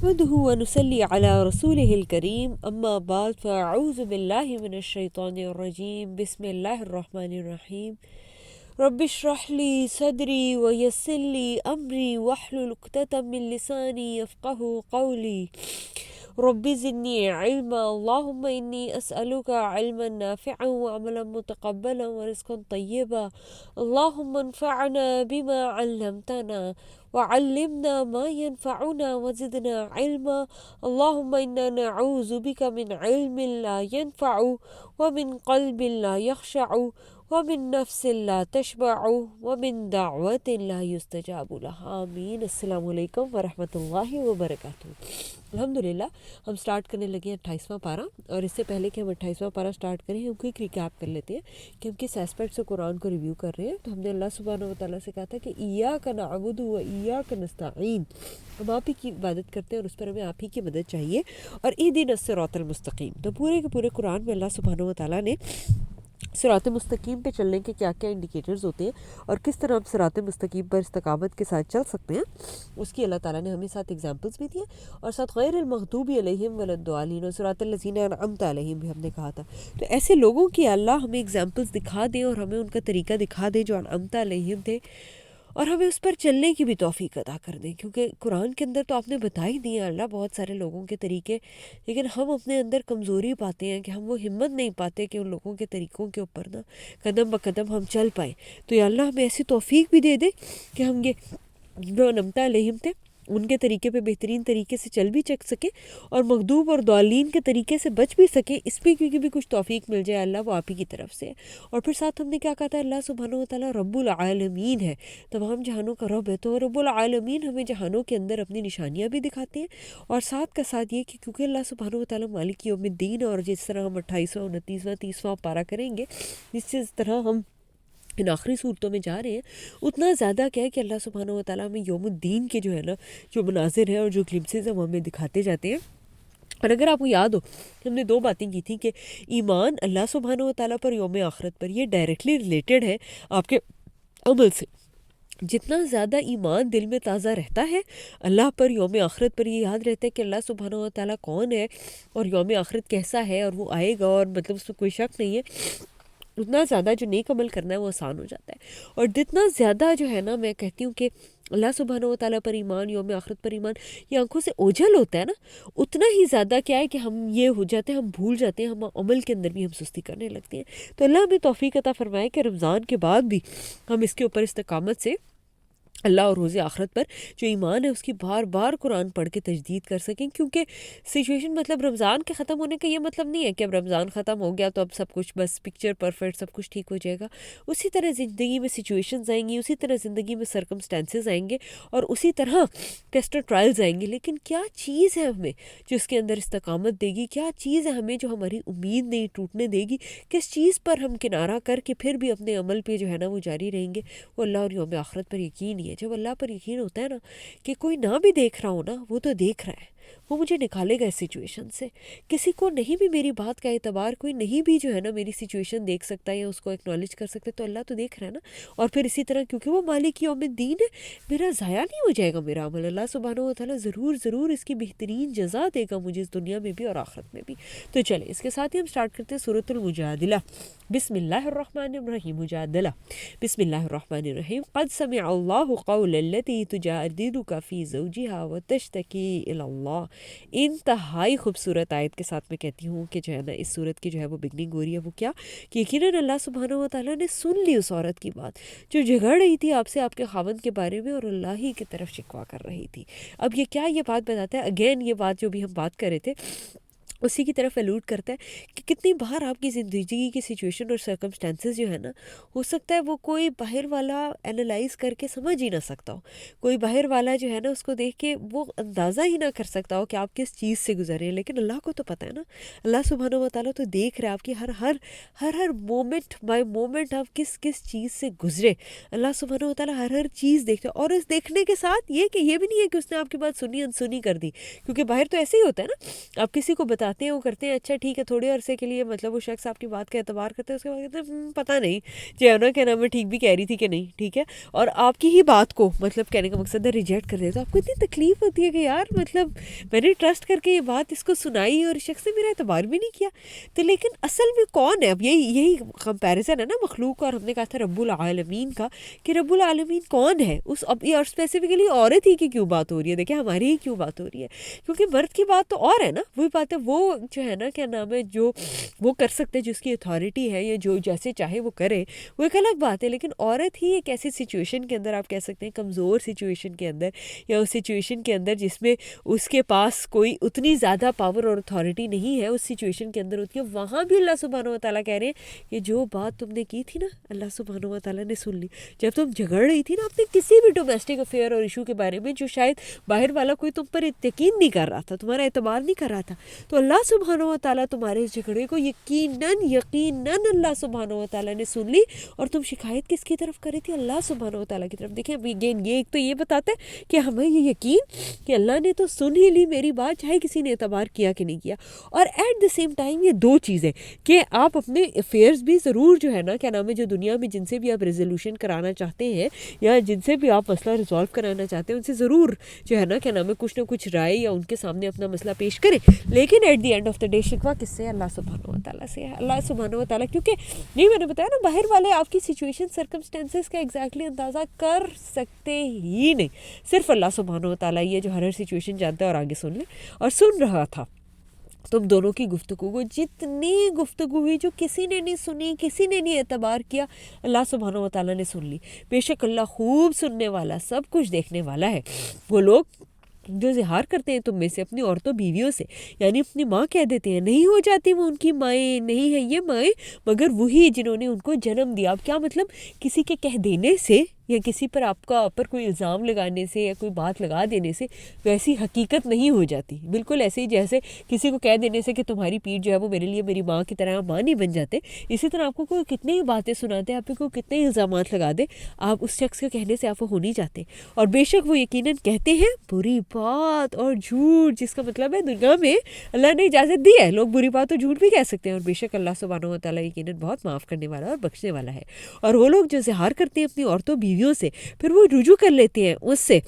نحمده ونصلي على رسوله الكريم أما بعد فأعوذ بالله من الشيطان الرجيم بسم الله الرحمن الرحيم رب اشرح لي صدري ويسر لي أمري واحلل عقدة من لساني يفقهوا قولي رب زدني علما اللهم إني أسألك علما نافعا وعملا متقبلا ورزقا طيبا اللهم انفعنا بما علمتنا وعلمنا ما ينفعنا وزدنا علما اللهم إنا نعوذ بك من علم لا ينفع ومن قلب لا يخشع ومن نفس لا تشبع ومن دعوة لا يستجاب لها آمین۔ السلام علیکم ورحمۃ اللہ وبرکاتہ۔ الحمدللہ ہم سٹارٹ کرنے لگے ہیں 28واں پارہ، اور اس سے پہلے کہ ہم 28واں پارہ سٹارٹ کریں ہم کوئی ریکیپ کر لیتے ہیں کہ ہم کس ایسپیکٹ سے قرآن کو ریویو کر رہے ہیں۔ تو ہم نے اللہ سبحانہ وتعالیٰ سے کہا تھا کہ ایاک نعبد و ایاک نستعین، ہم آپ ہی کی عبادت کرتے ہیں اور اس پر ہمیں آپ ہی کی مدد چاہیے، اور اہدنا الصراط المستقیم۔ تو پورے کے پورے قرآن میں اللہ سبحانہ وتعالیٰ نے صراط مستقیم پہ چلنے کے کیا کیا انڈیکیٹرز ہوتے ہیں اور کس طرح ہم صراط مستقیم پر استقامت کے ساتھ چل سکتے ہیں، اس کی اللہ تعالیٰ نے ہمیں ساتھ ایگزامپلس بھی دیے، اور ساتھ غیر المغضوب علیہم ولا الضالین اور صراط الذین انعمت علیہم بھی ہم نے کہا تھا۔ تو ایسے لوگوں کی اللہ ہمیں ایگزامپلس دکھا دیں اور ہمیں ان کا طریقہ دکھا دیں جو انعمت علیہم تھے، اور ہمیں اس پر چلنے کی بھی توفیق عطا کر دیں، کیونکہ قرآن کے اندر تو آپ نے بتا ہی دیا اللہ بہت سارے لوگوں کے طریقے، لیکن ہم اپنے اندر کمزوری پاتے ہیں کہ ہم وہ ہمت نہیں پاتے کہ ان لوگوں کے طریقوں کے اوپر نا قدم بقدم ہم چل پائیں۔ تو یا اللہ ہمیں ایسی توفیق بھی دے دے کہ ہم یہ جو انعمت علیہم تھے ان کے طریقے پہ بہترین طریقے سے چل بھی سکیں، اور مغضوب اور ضالین کے طریقے سے بچ بھی سکیں، اس پہ کیونکہ بھی کچھ توفیق مل جائے اللہ وہ آپ ہی کی طرف سے ہے۔ اور پھر ساتھ ہم نے کیا کہا تھا، اللہ سبحانہ وتعالیٰ رب العالمین ہے، تمام جہانوں کا رب ہے، تو رب العالمین ہمیں جہانوں کے اندر اپنی نشانیاں بھی دکھاتے ہیں، اور ساتھ کا ساتھ یہ کہ کیونکہ اللہ سبحانہ وتعالیٰ مالک یوم الدین، اور جس طرح ہم 28واں 29واں 30واں پارہ کریں گے، جس طرح ہم ان آخری صورتوں میں جا رہے ہیں، اتنا زیادہ کیا ہے کہ اللہ سبحانہ وتعالیٰ ہمیں یوم الدین کے جو ہے نا جو مناظر ہیں اور جو گلمسز ہیں وہ ہمیں دکھاتے جاتے ہیں۔ اور اگر آپ کو یاد ہو ہم نے 2 باتیں کی تھیں کہ ایمان اللہ سبحانہ وتعالیٰ پر یوم آخرت پر یہ ڈائریکٹلی ریلیٹڈ ہے آپ کے عمل سے۔ جتنا زیادہ ایمان دل میں تازہ رہتا ہے اللہ پر یوم آخرت پر، یہ یاد رہتا ہے کہ اللہ سبحانہ وتعالیٰ کون ہے اور یوم آخرت کیسا ہے اور وہ آئے گا، اور مطلب اس میں کوئی شک نہیں ہے، اتنا زیادہ جو نیک عمل کرنا ہے وہ آسان ہو جاتا ہے۔ اور جتنا زیادہ جو ہے نا میں کہتی ہوں کہ اللہ سبحانہ وتعالیٰ پر ایمان، یوم آخرت پر ایمان یہ آنکھوں سے اوجھل ہوتا ہے نا، اتنا ہی زیادہ کیا ہے کہ ہم یہ ہو جاتے ہیں، ہم بھول جاتے ہیں، ہم عمل کے اندر بھی ہم سستی کرنے لگتے ہیں۔ تو اللہ ہمیں توفیق عطا فرمائے کہ رمضان کے بعد بھی ہم اس کے اوپر استقامت سے اللہ اور روز آخرت پر جو ایمان ہے اس کی بار بار قرآن پڑھ کے تجدید کر سکیں، کیونکہ سچویشن مطلب رمضان کے ختم ہونے کا یہ مطلب نہیں ہے کہ اب رمضان ختم ہو گیا تو اب سب کچھ بس پکچر پرفیکٹ سب کچھ ٹھیک ہو جائے گا۔ اسی طرح زندگی میں سچویشنز آئیں گی، اسی طرح زندگی میں سرکمسٹانسز آئیں گے، اور اسی طرح ٹیسٹ اور ٹرائلز آئیں گے، لیکن کیا چیز ہے ہمیں جو اس کے اندر استقامت دے گی، کیا چیز ہے ہمیں جو ہماری امید نہیں ٹوٹنے دے گی، کس چیز پر ہم کنارہ کر کے پھر بھی اپنے عمل پہ جو ہے نا وہ جاری رہیں گے، وہ اللہ اور یوم آخرت پر یقین ہی ہے۔ جب اللہ پر یقین ہوتا ہے نا کہ کوئی نہ بھی دیکھ رہا ہو نا وہ تو دیکھ رہا ہے، وہ مجھے نکالے گا اس سچویشن سے، کسی کو نہیں بھی میری بات کا اعتبار، کوئی نہیں بھی جو ہے نا میری سچویشن دیکھ سکتا ہے یا اس کو ایکنالج کر سکتا ہے، تو اللہ تو دیکھ رہا ہے نا۔ اور پھر اسی طرح کیونکہ وہ مالک یوم الدین ہے، میرا ضائع نہیں ہو جائے گا میرا عمل، اللہ سبحانہ وتعالیٰ ضرور ضرور اس کی بہترین جزا دے گا مجھے اس دنیا میں بھی اور آخرت میں بھی۔ تو چلیں اس کے ساتھ ہی ہم سٹارٹ کرتے ہیں سورۃ المجادلہ۔ بسم اللہ الرحمن الرحیم۔ مجادلہ بسم اللہ الرحمن الرحیم۔ قد سمع اللہ قول التي تجادلك في زوجها وتشتكي الى اللہ۔ انتہائی خوبصورت آیت کے ساتھ میں کہتی ہوں کہ جو ہے نا اس صورت کی جو ہے وہ بگننگ ہو رہی ہے، وہ کیا کہ یقیناً اللہ سبحانہ وتعالیٰ نے سن لی اس عورت کی بات جو جھگڑ رہی تھی آپ سے آپ کے خاوند کے بارے میں، اور اللہ ہی کی طرف شکوہ کر رہی تھی۔ اب یہ کیا یہ بات بتاتا ہے، اگین یہ بات جو بھی ہم بات کر رہے تھے اسی کی طرف الوڈ کرتا ہے کہ کتنی بار آپ کی زندگی کی سچویشن اور سرکمسٹانسز جو ہے نا ہو سکتا ہے وہ کوئی باہر والا انالائز کر کے سمجھ ہی نہ سکتا ہو، کوئی باہر والا جو ہے نا اس کو دیکھ کے وہ اندازہ ہی نہ کر سکتا ہو کہ آپ کس چیز سے گزر رہے ہیں، لیکن اللہ کو تو پتہ ہے نا، اللہ سبحانہ وتعالیٰ تو دیکھ رہا ہے آپ کی ہر مومنٹ بائی مومنٹ آپ کس چیز سے گزرے، اللہ سبحانہ وتعالیٰ ہر چیز دیکھتا ہے۔ اور اس دیکھنے کے ساتھ یہ کہ یہ بھی نہیں ہے کہ اس نے آپ کی بات سنی انسنی کر دی، کیونکہ باہر تو ایسے ہی ہوتا ہے نا، آپ کسی کو بتا بتاتے ہیں وہ کرتے ہیں، اچھا ٹھیک ہے تھوڑے عرصے کے لیے مطلب وہ شخص آپ کی بات کا اعتبار کرتے ہیں، اس کے بعد کہتے ہیں پتہ نہیں جو ہے نا کیا نام ہے ٹھیک بھی کہہ رہی تھی کہ نہیں، ٹھیک ہے، اور آپ کی ہی بات کو مطلب کہنے کا مقصد ہے ریجیکٹ کر دے، تو آپ کو اتنی تکلیف ہوتی ہے کہ یار مطلب میں نے ٹرسٹ کر کے یہ بات اس کو سنائی اور اس شخص نے میرا اعتبار بھی نہیں کیا. تو لیکن اصل میں کون ہے؟ اب یہی کمپیریزن ہے نا مخلوق کا، اور ہم نے کہا تھا رب العالمین کا، کہ رب العالمین کون ہے اس اور اسپیسیفکلی عورت ہی کی کیوں بات ہو رہی ہے؟ دیکھیں ہماری ہی کیوں بات ہو رہی ہے، کیونکہ مرد کی بات تو اور ہے نا، وہی بات ہے، وہ جو ہے نا کیا نام ہے جو وہ کر سکتے جس کی اتھارٹی ہے یا جو جیسے چاہے وہ کرے، وہ ایک الگ بات ہے. لیکن عورت ہی ایک ایسی سچویشن کے اندر آپ کہہ سکتے ہیں کمزور سچویشن کے اندر، یا اس سچویشن کے اندر جس میں اس کے پاس کوئی اتنی زیادہ پاور اور اتھارٹی نہیں ہے، اس سچویشن کے اندر ہوتی ہے، وہاں بھی اللہ سبحانہ و تعالیٰ کہہ رہے ہیں کہ جو بات تم نے کی تھی نا اللہ سبحانہ و تعالیٰ نے سن لی. جب تم جھگڑ رہی تھی نا اپنے کسی بھی ڈومیسٹک افیئر اور ایشو کے بارے میں جو شاید باہر والا کوئی تم پر یقین نہیں کر رہا تھا، تمہارا اعتبار نہیں کر رہا تھا، تو اللہ سبحانہ و تعالیٰ تمہارے اس جھگڑے کو یقیناً اللہ سبحانہ و تعالیٰ نے سن لی. اور تم شکایت کس کی طرف کر رہی تھی؟ اللہ سبحانہ و تعالیٰ کی طرف. دیکھیں اب اگین یہ ایک تو یہ بتاتا ہے کہ ہمیں یہ یقین کہ اللہ نے تو سن ہی لی میری بات، چاہے کسی نے اعتبار کیا کہ نہیں کیا. اور ایٹ دا سیم ٹائم یہ دو چیزیں کہ آپ اپنے افیئرز بھی ضرور جو ہے نا کیا نام ہے جو دنیا میں جن سے بھی آپ ریزولوشن کرانا چاہتے ہیں یا جن سے بھی آپ مسئلہ ریزالو کرانا چاہتے ہیں ان سے ضرور جو ہے نا کیا نام ہے کچھ نہ کچھ رائے یا ان کے سامنے اپنا مسئلہ پیش کریں. لیکن at the end of the day شکوہ کس سے؟ اللہ سبحانہ و تعالیٰ سے ہے. اللہ سبحانہ و تعالیٰ کیونکہ نہیں میں نے بتایا نا باہر والے آپ کی سچویشن سرکمسٹینسز کا ایگزیکٹلی اندازہ کر سکتے ہی نہیں، صرف اللہ سبحانہ و تعالیٰ یہ جو ہر سچویشن جانتا ہے. اور آگے سن لیں، اور سن رہا تھا تم دونوں کی گفتگو کو، جتنی گفتگو ہوئی جو کسی نے نہیں سنی، کسی نے نہیں اعتبار کیا، اللہ سبحانہ و تعالیٰ نے سن لی. بے شک اللہ خوب سننے والا، سب کچھ دیکھنے والا ہے. وہ لوگ جو اظہار کرتے ہیں تم میں سے اپنی عورتوں بیویوں سے، یعنی اپنی ماں کہہ دیتے ہیں، نہیں ہو جاتی وہ ان کی مائیں، نہیں ہے یہ مائیں مگر وہی جنہوں نے ان کو جنم دیا. اب کیا مطلب؟ کسی کے کہہ دینے سے یا کسی پر آپ کا پر کوئی الزام لگانے سے یا کوئی بات لگا دینے سے ویسی حقیقت نہیں ہو جاتی. بالکل ایسے ہی جیسے کسی کو کہہ دینے سے کہ تمہاری پیٹھ جو ہے وہ میرے لیے میری ماں کی طرح ماں نہیں بن جاتے، اسی طرح آپ کو کوئی کتنے ہی باتیں سناتے، آپ پہ کوئی کتنے ہی الزامات لگا دے، آپ اس شخص کے کہنے سے آپ وہ ہو نہیں جاتے. اور بے شک وہ یقیناً کہتے ہیں بری بات اور جھوٹ، جس کا مطلب ہے دنیا میں اللہ نے اجازت دی ہے لوگ بری بات اور جھوٹ بھی کہہ سکتے ہیں. اور بے شک اللہ سبحانہ و تعالیٰ یقیناً بہت معاف کرنے والا اور بخشنے والا ہے. اور وہ لوگ جو اظہار کرتے ہیں اپنی عورتوں بیویوں سے، پھر وہ رجوع کر لیتے ہیں اس سے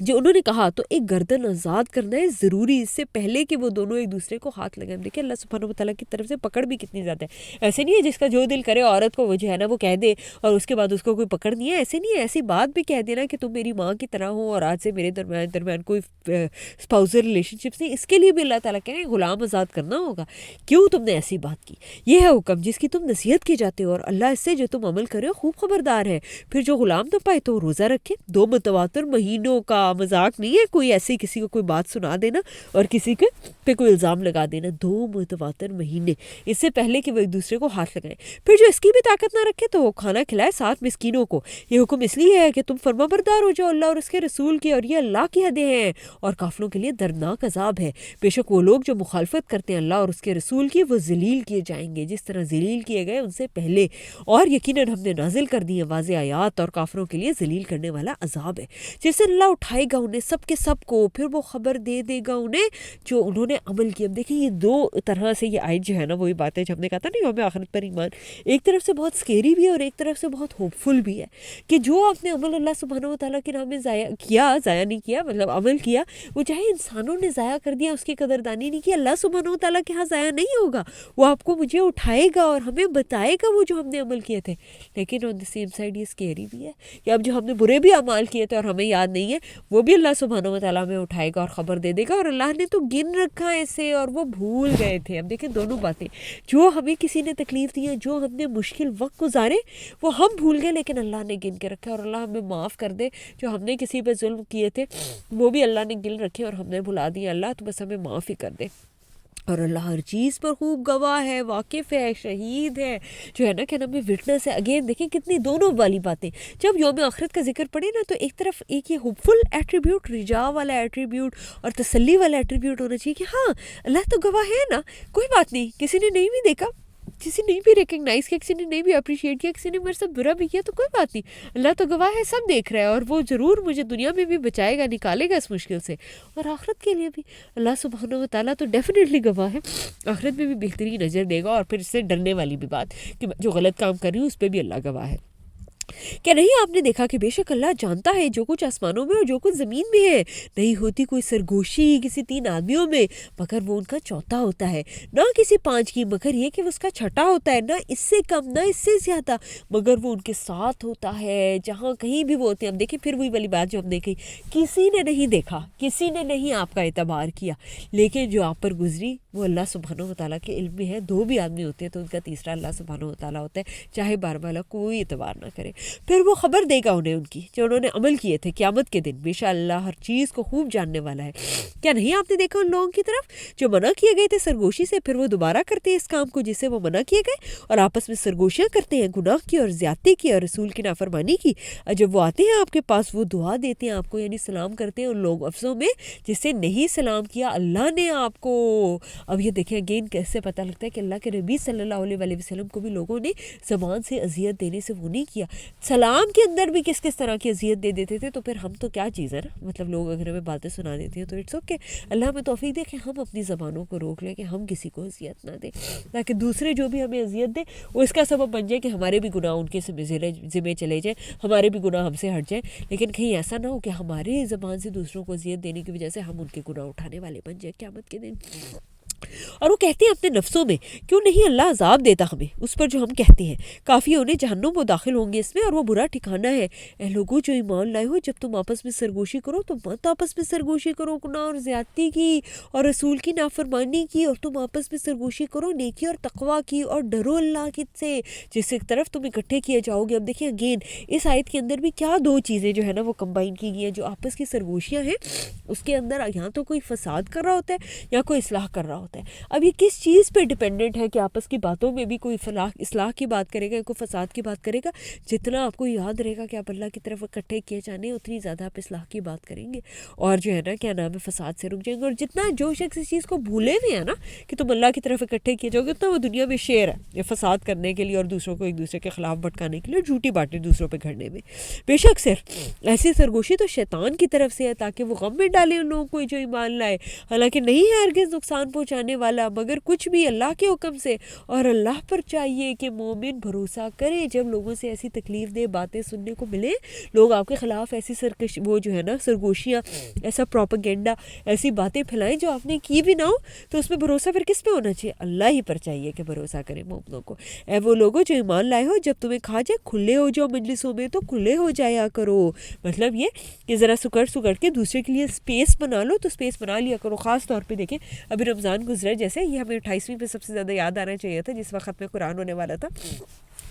جو انہوں نے کہا، تو ایک گردن آزاد کرنا ہے ضروری اس سے پہلے کہ وہ دونوں ایک دوسرے کو ہاتھ لگائیں. دیکھیں اللہ سبحانہ و تعالیٰ کی طرف سے پکڑ بھی کتنی زیادہ ہے. ایسے نہیں ہے جس کا جو دل کرے عورت کو وہ جو ہے نا وہ کہہ دے اور اس کے بعد اس کو کوئی پکڑ نہیں ہے. ایسے نہیں ہے، ایسی بات بھی کہہ دینا کہ تم میری ماں کی طرح ہو اور آج سے میرے درمیان کوئی اسپاؤزل ریلیشن شپس نہیں، اس کے لیے بھی اللہ تعالیٰ کہہ رہے ہیں غلام آزاد کرنا ہوگا. کیوں تم نے ایسی بات کی؟ یہ ہے حکم جس کی تم نصیحت کی جاتے ہو، اور اللہ اس سے جو تم عمل کرے ہو خوب خبردار ہے. پھر جو غلام نہ پائے تو روزہ رکھے. 2 متواتر مہینوں کا مذاق نہیں ہے کوئی ایسے کسی کو کوئی بات سنا دینا اور کسی کے پہ کوئی الزام لگا دینا. 2 متواتر مہینے اس سے پہلے کہ وہ ایک دوسرے کو ہاتھ لگائیں. پھر جو اس کی بھی طاقت نہ رکھے تو وہ کھانا کھلائے 7 مسکینوں کو. یہ حکم اس لیے ہے کہ تم فرما بردار ہو جاؤ اللہ اور اس کے رسول کی، اور یہ اللہ کی حدیں ہیں اور کافروں کے لیے دردناک عذاب ہے. بے شک وہ لوگ جو مخالفت کرتے ہیں اللہ اور اس کے رسول کی وہ ذلیل کیے جائیں گے جس طرح ذلیل کیے گئے ان سے پہلے. اور یقیناً ہم نے نازل کر دی ہیں واضح آیات، اور کافروں کے لیے ذلیل کرنے والا عذاب ہے. جس سے اللہ اٹھائے گا انہیں سب کے سب کو، پھر وہ خبر دے دے گا انہیں جو انہوں نے عمل کیا. اب دیکھیں یہ 2 طرح سے یہ آیت جو ہے نا وہی بات ہے جو ہم نے کہا تھا نا یوم آخرت پر ایمان، ایک طرف سے بہت سکیری بھی ہے اور ایک طرف سے بہت ہوپ فل بھی ہے کہ جو آپ نے عمل اللہ سبحانہ و تعالیٰ کے نام میں ضائع نہیں کیا مطلب عمل کیا، وہ چاہے انسانوں نے ضائع کر دیا اس کی قدردانی نہیں کی، اللہ سبحانہ و تعالیٰ کے ہاں ضائع نہیں ہوگا. وہ آپ کو مجھے اٹھائے گا اور ہمیں بتائے گا وہ جو ہم نے عمل کیے تھے. لیکن آن دی سیم سائڈ یہ سکیری بھی ہے کہ اب جو ہم نے برے بھی اعمال کیے تھے اور ہمیں یاد نہیں ہے، وہ بھی اللہ سبحانہ و تعالیٰ ہمیں اٹھائے گا اور خبر دے دے گا. اور اللہ نے تو گن رکھا ہے اسے اور وہ بھول گئے تھے. اب دیکھیں دونوں باتیں، جو ہمیں کسی نے تکلیف دی ہے، جو ہم نے مشکل وقت گزارے وہ ہم بھول گئے، لیکن اللہ نے گن کے رکھا. اور اللہ ہمیں معاف کر دے جو ہم نے کسی پہ ظلم کیے تھے وہ بھی اللہ نے گن رکھے اور ہم نے بھلا دیا. اللہ تو بس ہمیں معاف ہی کر دے. اور اللہ ہر چیز پر خوب گواہ ہے، واقف ہے، شہید ہے، جو ہے نا کہ نام وٹنس ہے. اگین دیکھیں کتنی دونوں والی باتیں. جب یوم آخرت کا ذکر پڑے نا تو ایک طرف ایک یہ ہوپ فل ایٹریبیوٹ، رجا والا ایٹریبیوٹ اور تسلی والا ایٹریبیوٹ ہونا چاہیے کہ ہاں اللہ تو گواہ ہے نا، کوئی بات نہیں، کسی نے نہیں بھی دیکھا کسی نے بھی ریکگنائز کیا, کسی نے نہیں بھی اپریشیٹ کیا, کسی نے میرے ساتھ برا بھی کیا, تو کوئی بات نہیں, اللہ تو گواہ ہے, سب دیکھ رہا ہے, اور وہ ضرور مجھے دنیا میں بھی بچائے گا, نکالے گا اس مشکل سے, اور آخرت کے لیے بھی اللہ سبحانہ و تعالیٰ تو ڈیفینیٹلی گواہ ہے, آخرت میں بھی بہترین اجر دے گا. اور پھر اس سے ڈرنے والی بھی بات کہ جو غلط کام کر رہی ہوں اس پہ بھی اللہ گواہ ہے. کیا نہیں آپ نے دیکھا کہ بے شک اللہ جانتا ہے جو کچھ آسمانوں میں اور جو کچھ زمین میں ہے, نہیں ہوتی کوئی سرگوشی کسی 3 آدمیوں میں مگر وہ ان کا چوتھا ہوتا ہے, نہ کسی 5 کی مگر یہ کہ وہ اس کا چھٹا ہوتا ہے, نہ اس سے کم نہ اس سے زیادہ مگر وہ ان کے ساتھ ہوتا ہے جہاں کہیں بھی وہ ہوتے ہیں. اب دیکھیں پھر وہی والی بات جو ہم نے کہی, کسی نے نہیں دیکھا, کسی نے نہیں آپ کا اعتبار کیا, لیکن جو آپ پر گزری وہ اللہ سبحانہ و تعالیٰ کے علم میں ہے. 2 بھی آدمی ہوتے ہیں تو ان کا تیسرا اللہ سبحانہ و تعالیٰ ہوتا ہے, چاہے بار والا کوئی اعتبار نہ کرے. پھر وہ خبر دے گا انہیں ان کی جو انہوں نے عمل کیے تھے قیامت کے دن, بے شک اللہ ہر چیز کو خوب جاننے والا ہے. کیا نہیں آپ نے دیکھا ان لوگوں کی طرف جو منع کیے گئے تھے سرگوشی سے, پھر وہ دوبارہ کرتے ہیں اس کام کو جس سے وہ منع کیے گئے, اور آپس میں سرگوشیاں کرتے ہیں گناہ کی اور زیادتی کی اور رسول کی نافرمانی کی. اور جب وہ آتے ہیں آپ کے پاس وہ دعا دیتے ہیں آپ کو, یعنی سلام کرتے ہیں ان لوگ افسوں میں جس سے نہیں سلام کیا اللہ نے آپ کو. اب یہ دیکھیں اگین کیسے پتہ لگتا ہے کہ اللہ کے نبی صلی اللہ علیہ وسلم کو بھی لوگوں نے زبان سے اذیت دینے سے وہ نہیں کیا. سلام کے اندر بھی کس طرح کی اذیت دے دیتے تھے, تو پھر ہم تو کیا چیز ہے نا, مطلب لوگ اگر ہمیں باتیں سنا دیتے ہیں تو اٹس اوکے, اللہ ہمیں توفیق دے کہ ہم اپنی زبانوں کو روک لیں کہ ہم کسی کو اذیت نہ دیں, تاکہ دوسرے جو بھی ہمیں اذیت دیں وہ اس کا سبب بن جائے کہ ہمارے بھی گناہ ان کے ذمے چلے جائیں, ہمارے بھی گناہ ہم سے ہٹ جائیں, لیکن کہیں ایسا نہ ہو کہ ہمارے زبان سے دوسروں کو اذیت دینے کی وجہ سے ہم ان کے گناہ اٹھانے والے بن جائیں قیامت کے دن. اور وہ کہتے ہیں اپنے نفسوں میں کیوں نہیں اللہ عذاب دیتا ہمیں اس پر جو ہم کہتے ہیں, کافی انہیں جہنم وہ داخل ہوں گے اس میں, اور وہ برا ٹھکانہ ہے. اے لوگوں جو ایمان لائے ہو, جب تم آپس میں سرگوشی کرو تو مت آپس میں سرگوشی کرو گناہ اور زیادتی کی اور رسول کی نافرمانی کی, اور تم آپس میں سرگوشی کرو نیکی اور تقویٰ کی, اور ڈرو اللہ کی سے جس ایک طرف تم اکٹھے کیے جاؤ گے. اب دیکھیں اگین اس آیت کے اندر بھی کیا 2 چیزیں جو ہے نا وہ کمبائن کی گئی ہیں. جو آپس کی سرگوشیاں ہیں اس کے اندر یہاں تو کوئی فساد کر رہا ہوتا ہے یا کوئی اصلاح کر رہا ہوتا ہے. اب یہ کس چیز پہ ڈیپینڈنٹ ہے کہ آپس کی باتوں میں بھی کوئی اصلاح کی بات کرے گا یا کوئی فساد کی بات کرے گا. جتنا آپ کو یاد رہے گا کہ آپ اللہ کی طرف اکٹھے کیے جانے, اتنی زیادہ آپ اصلاح کی بات کریں گے اور جو ہے نا کیا نام ہے فساد سے رک جائیں گے. اور جتنا جو شخص اس چیز کو بھولے ہوئے ہیں نا کہ تم اللہ کی طرف اکٹھے کیے جاؤ گے, اتنا وہ دنیا میں شیر ہے یہ فساد کرنے کے لیے اور دوسروں کو ایک دوسرے کے خلاف بھٹکانے کے لیے, جھوٹی باتیں دوسروں پہ گھڑنے میں. بے شک صرف ایسی سرگوشی تو شیطان کی طرف سے ہے تاکہ وہ غم میں ڈالے ان لوگوں کو جو ایمان لائے, حالانکہ نہیں ہے ہرگز نقصان پہنچانے والا مگر کچھ بھی اللہ کے حکم سے. اور اللہ پر چاہیے کہ مومن بھروسہ کرے. جب لوگوں سے ایسی تکلیف دہ باتیں سننے کو ملے, لوگ آپ کے خلاف ایسی وہ جو ہے نا سرگوشیاں, ایسا پروپیگنڈا, ایسی باتیں پھیلائیں جو آپ نے کی بھی نہ ہو, تو اس میں بھروسہ پھر کس پہ ہونا چاہیے؟ اللہ ہی پر چاہیے کہ بھروسہ کرے مومنوں کو. اے وہ لوگوں جو ایمان لائے ہو, جب تمہیں کھا جائے کھلے ہو جاؤ مجلسوں میں تو کھلے ہو جایا کرو. مطلب یہ کہ ذرا سکڑ کے دوسرے کے لیے اسپیس بنا لو, تو اسپیس بنا لیا کرو. خاص طور پہ دیکھیں ابھی رمضان گزرا, جیسے یہ ہمیں 28ویں پہ سب سے زیادہ یاد آنا چاہیے تھا جس وقت میں قرآن ہونے والا تھا.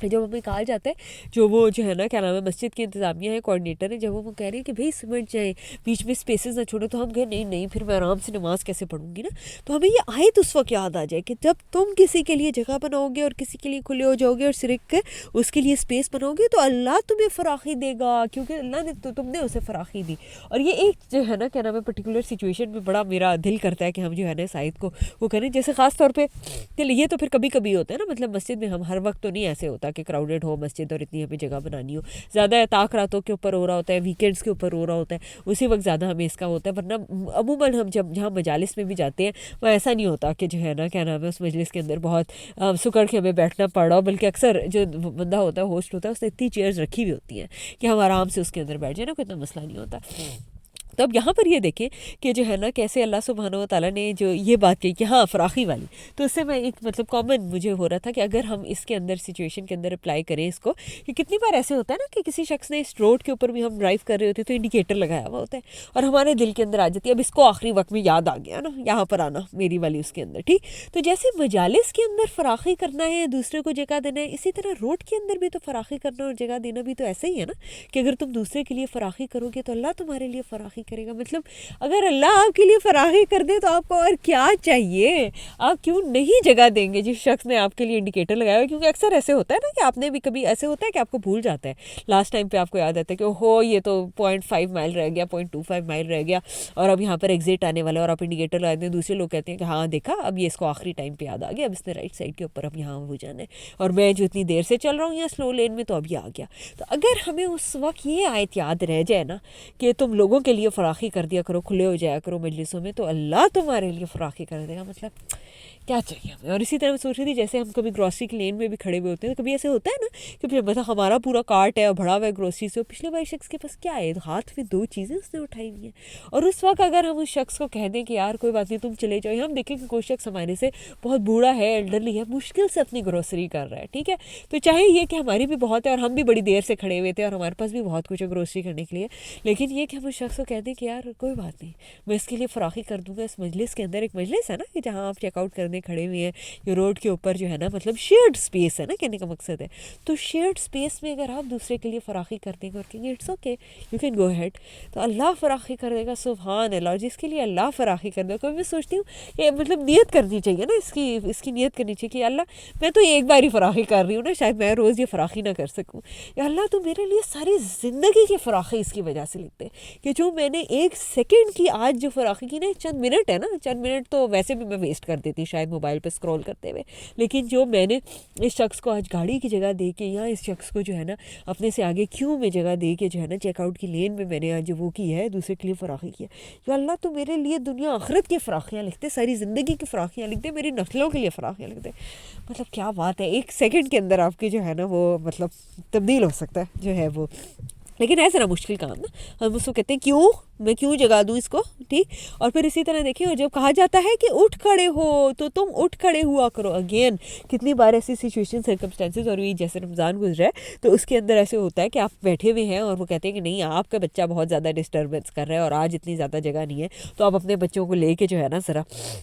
جب ہمیں کہا جاتا ہے جو وہ جو ہے نا کیا نام ہے مسجد کے انتظامیہ ہے, کوآرڈینیٹر ہے, جب وہ کہہ رہے ہیں کہ بھئی سمٹ جائیں بیچ میں اسپیسز نہ چھوڑو, تو ہم کہیں نہیں پھر میں آرام سے نماز کیسے پڑھوں گی نا. تو ہمیں یہ آیت اس وقت یاد آ جائے کہ جب تم کسی کے لیے جگہ بناؤ گے اور کسی کے لیے کھلے ہو جاؤ گے اور صرف اس کے لیے اسپیس بناؤ گے تو اللہ تمہیں فراخی دے گا, کیونکہ اللہ نے تو تم نے اسے فراخی دی. اور یہ ایک جو ہے نا کیا نام ہے پرٹیکولر سچویشن میں بڑا میرا دل کرتا ہے کہ ہم جو ہے نا اس آیت کو وہ کریں. جیسے خاص طور پہ یہ تو پھر کبھی کبھی ہوتا ہے نا, مطلب مسجد میں ہم ہر وقت تو نہیں ایسے ہوتا کہ کراؤڈیڈ ہو مسجد اور اتنی ہمیں جگہ بنانی ہو, زیادہ اطاق راتوں کے اوپر ہو رہا ہوتا ہے, ویکینڈز کے اوپر ہو رہا ہوتا ہے, اسی وقت زیادہ ہمیں اس کا ہوتا ہے. ورنہ عموماً ہم جب جہاں مجالس میں بھی جاتے ہیں وہ ایسا نہیں ہوتا کہ جو ہے نا کیا نام ہے اس مجلس کے اندر بہت سکڑ کے ہمیں بیٹھنا پڑ رہا ہو, بلکہ اکثر جو بندہ ہوتا ہے ہوسٹ ہوتا ہے اس نے اتنی چیئرز رکھی ہوئی ہوتی ہیں کہ ہم آرام سے اس کے اندر بیٹھ جائیں نا, کوئی اتنا مسئلہ نہیں ہوتا. تو اب یہاں پر یہ دیکھیں کہ جو ہے نا کیسے اللہ سبحانہ و تعالیٰ نے جو یہ بات کہی کہ ہاں فراخی والی, تو اس سے میں ایک مطلب کامن مجھے ہو رہا تھا کہ اگر ہم اس کے اندر سچویشن کے اندر اپلائی کریں اس کو, کہ کتنی بار ایسے ہوتا ہے نا کہ کسی شخص نے اس روڈ کے اوپر بھی ہم ڈرائیو کر رہے ہوتے ہیں تو انڈیکیٹر لگایا ہوا ہوتا ہے اور ہمارے دل کے اندر آ جاتی ہے اب اس کو آخری وقت میں یاد آ گیا نا یہاں پر آنا میری والی اس کے اندر, ٹھیک. تو جیسے مجالس کے اندر فراخی کرنا ہے, دوسرے کو جگہ دینا ہے, اسی طرح روڈ کے اندر بھی تو فراخی کرنا اور جگہ دینا بھی تو ایسا ہی ہے نا, کہ اگر تم دوسرے کے لیے فراخی کرو گے تو اللہ تمہارے لیے فراخی کرے گا. مطلب اگر اللہ آپ کے لیے فراخی کر دے تو آپ کو اور کیا چاہیے. آپ کیوں نہیں جگہ دیں گے جس شخص نے آپ کے لیے انڈیکیٹر لگایا ہو. کیونکہ اکثر ایسے ہوتا ہے نا کہ آپ نے بھی کبھی ایسے ہوتا ہے کہ آپ کو بھول جاتا ہے لاسٹ ٹائم پہ آپ کو یاد آتا ہے کہ ہو یہ تو 0.5 مائل رہ گیا 0.25 مائل رہ گیا اور اب یہاں پر ایگزٹ آنے والا ہے اور آپ انڈیکیٹر لگاتے ہیں. دوسرے لوگ کہتے ہیں کہ ہاں دیکھا اب یہ اس کو آخری ٹائم پہ یاد آ گیا اب اس نے رائٹ سائڈ کے اوپر اب یہاں ہو جانا ہے اور میں جو اتنی دیر سے چل رہا ہوں یا سلو لین میں تو اب یہ آ گیا. تو اگر ہمیں اس وقت یہ آیت یاد رہ جائے نا کہ تم لوگوں کے لیے فراخی کر دیا کرو کھلے ہو جایا کرو مجلسوں میں تو اللہ تمہارے لیے فراخی کر دے گا. مطلب کیا چاہیے ہمیں. اور اسی طرح میں سوچ رہی تھی جیسے ہم کبھی گروسری کی لین میں بھی کھڑے ہوئے ہوتے ہیں تو کبھی ایسے ہوتا ہے نا کہ پھر مطلب ہمارا پورا کارٹ ہے اور بھرا ہوا ہے گروسری سے اور پچھلے بھائی شخص کے پاس کیا ہے ہاتھ میں 2 چیزیں اس نے اٹھائی ہوئی ہیں اور اس وقت اگر ہم اس شخص کو کہہ دیں کہ یار کوئی بات نہیں تم چلے جاؤ. ہم دیکھیں کہ کوئی شخص ہمارے سے بہت بوڑھا ہے ایلڈرلی ہے مشکل سے اپنی گروسری کر رہا ہے ٹھیک ہے تو چاہے یہ کہ ہماری بھی بہت ہے اور ہم بھی بڑی دیر سے کھڑے ہوئے تھے اور ہمارے پاس بھی بہت کچھ ہے گروسری کرنے کے لیے لیکن یہ کہ ہم اس شخص کو کہہ دیں کہ یار کوئی بات نہیں میں اس کے لیے فراخی کر دوں گا. اس مجلس کے اندر ایک مجلس ہے نا کہ جہاں آپ چیک آؤٹ کرنے کھڑے ہوئے ہیں یہ روڈ کے اوپر جو ہے نا مطلب شیئرڈ اسپیس ہے نا کہنے کا مقصد ہے. تو شیئرڈ اسپیس میں اگر آپ دوسرے کے لیے فراخی کر دیں گے اور کہیں گے it's okay you can go ahead تو اللہ فراخی کر دے گا. سبحان اللہ. اور جس کے لیے اللہ فراخی کر دے گا میں سوچتی ہوں کہ مطلب نیت کرنی چاہیے نا اس کی نیت کرنی چاہیے کہ اللہ میں تو ایک بار ہی فراخی کر رہی ہوں نا شاید میں روز یہ فراخی نہ کر سکوں یا اللہ تو میرے لیے ساری زندگی کی فراخی اس کی وجہ سے لکھتے کہ جو میں نے 1 سیکنڈ کی آج جو فراخی کی نا چند منٹ ہے نا چند منٹ تو ویسے بھی میں ویسٹ کر دیتی شاید موبائل پہ اسکرول کرتے ہوئے لیکن جو میں نے اس شخص کو آج گاڑی کی جگہ دے کے یا اس شخص کو جو ہے نا اپنے سے آگے کیوں میں جگہ دے کے جو ہے نا چیک آؤٹ کی لین میں میں نے آج وہ کی ہے دوسرے کے لیے فراخی کی ہے یا اللہ تو میرے لیے دنیا آخرت کی فراخیاں لکھتے ساری زندگی کی فراخیاں لکھتے میری نسلوں کے لیے فراخیاں لکھتے. مطلب کیا بات ہے 1 سیکنڈ کے اندر آپ کی جو ہے نا وہ مطلب تبدیل ہو سکتا ہے جو ہے وہ. لیکن ایسا نا مشکل کام نا ہم اس کو کہتے ہیں کیوں میں کیوں جگا دوں اس کو ٹھیک. اور پھر اسی طرح دیکھیں اور جب کہا جاتا ہے کہ اٹھ کھڑے ہو تو تم اٹھ کھڑے ہوا کرو. اگین کتنی بار ایسی سچویشن سرکمسٹانسز اور جیسے رمضان گزرا ہے تو اس کے اندر ایسے ہوتا ہے کہ آپ بیٹھے ہوئے ہیں اور وہ کہتے ہیں کہ نہیں آپ کا بچہ بہت زیادہ ڈسٹربنس کر رہا ہے اور آج اتنی زیادہ جگہ نہیں ہے تو آپ اپنے بچوں کو لے کے جو ہے نا ذرا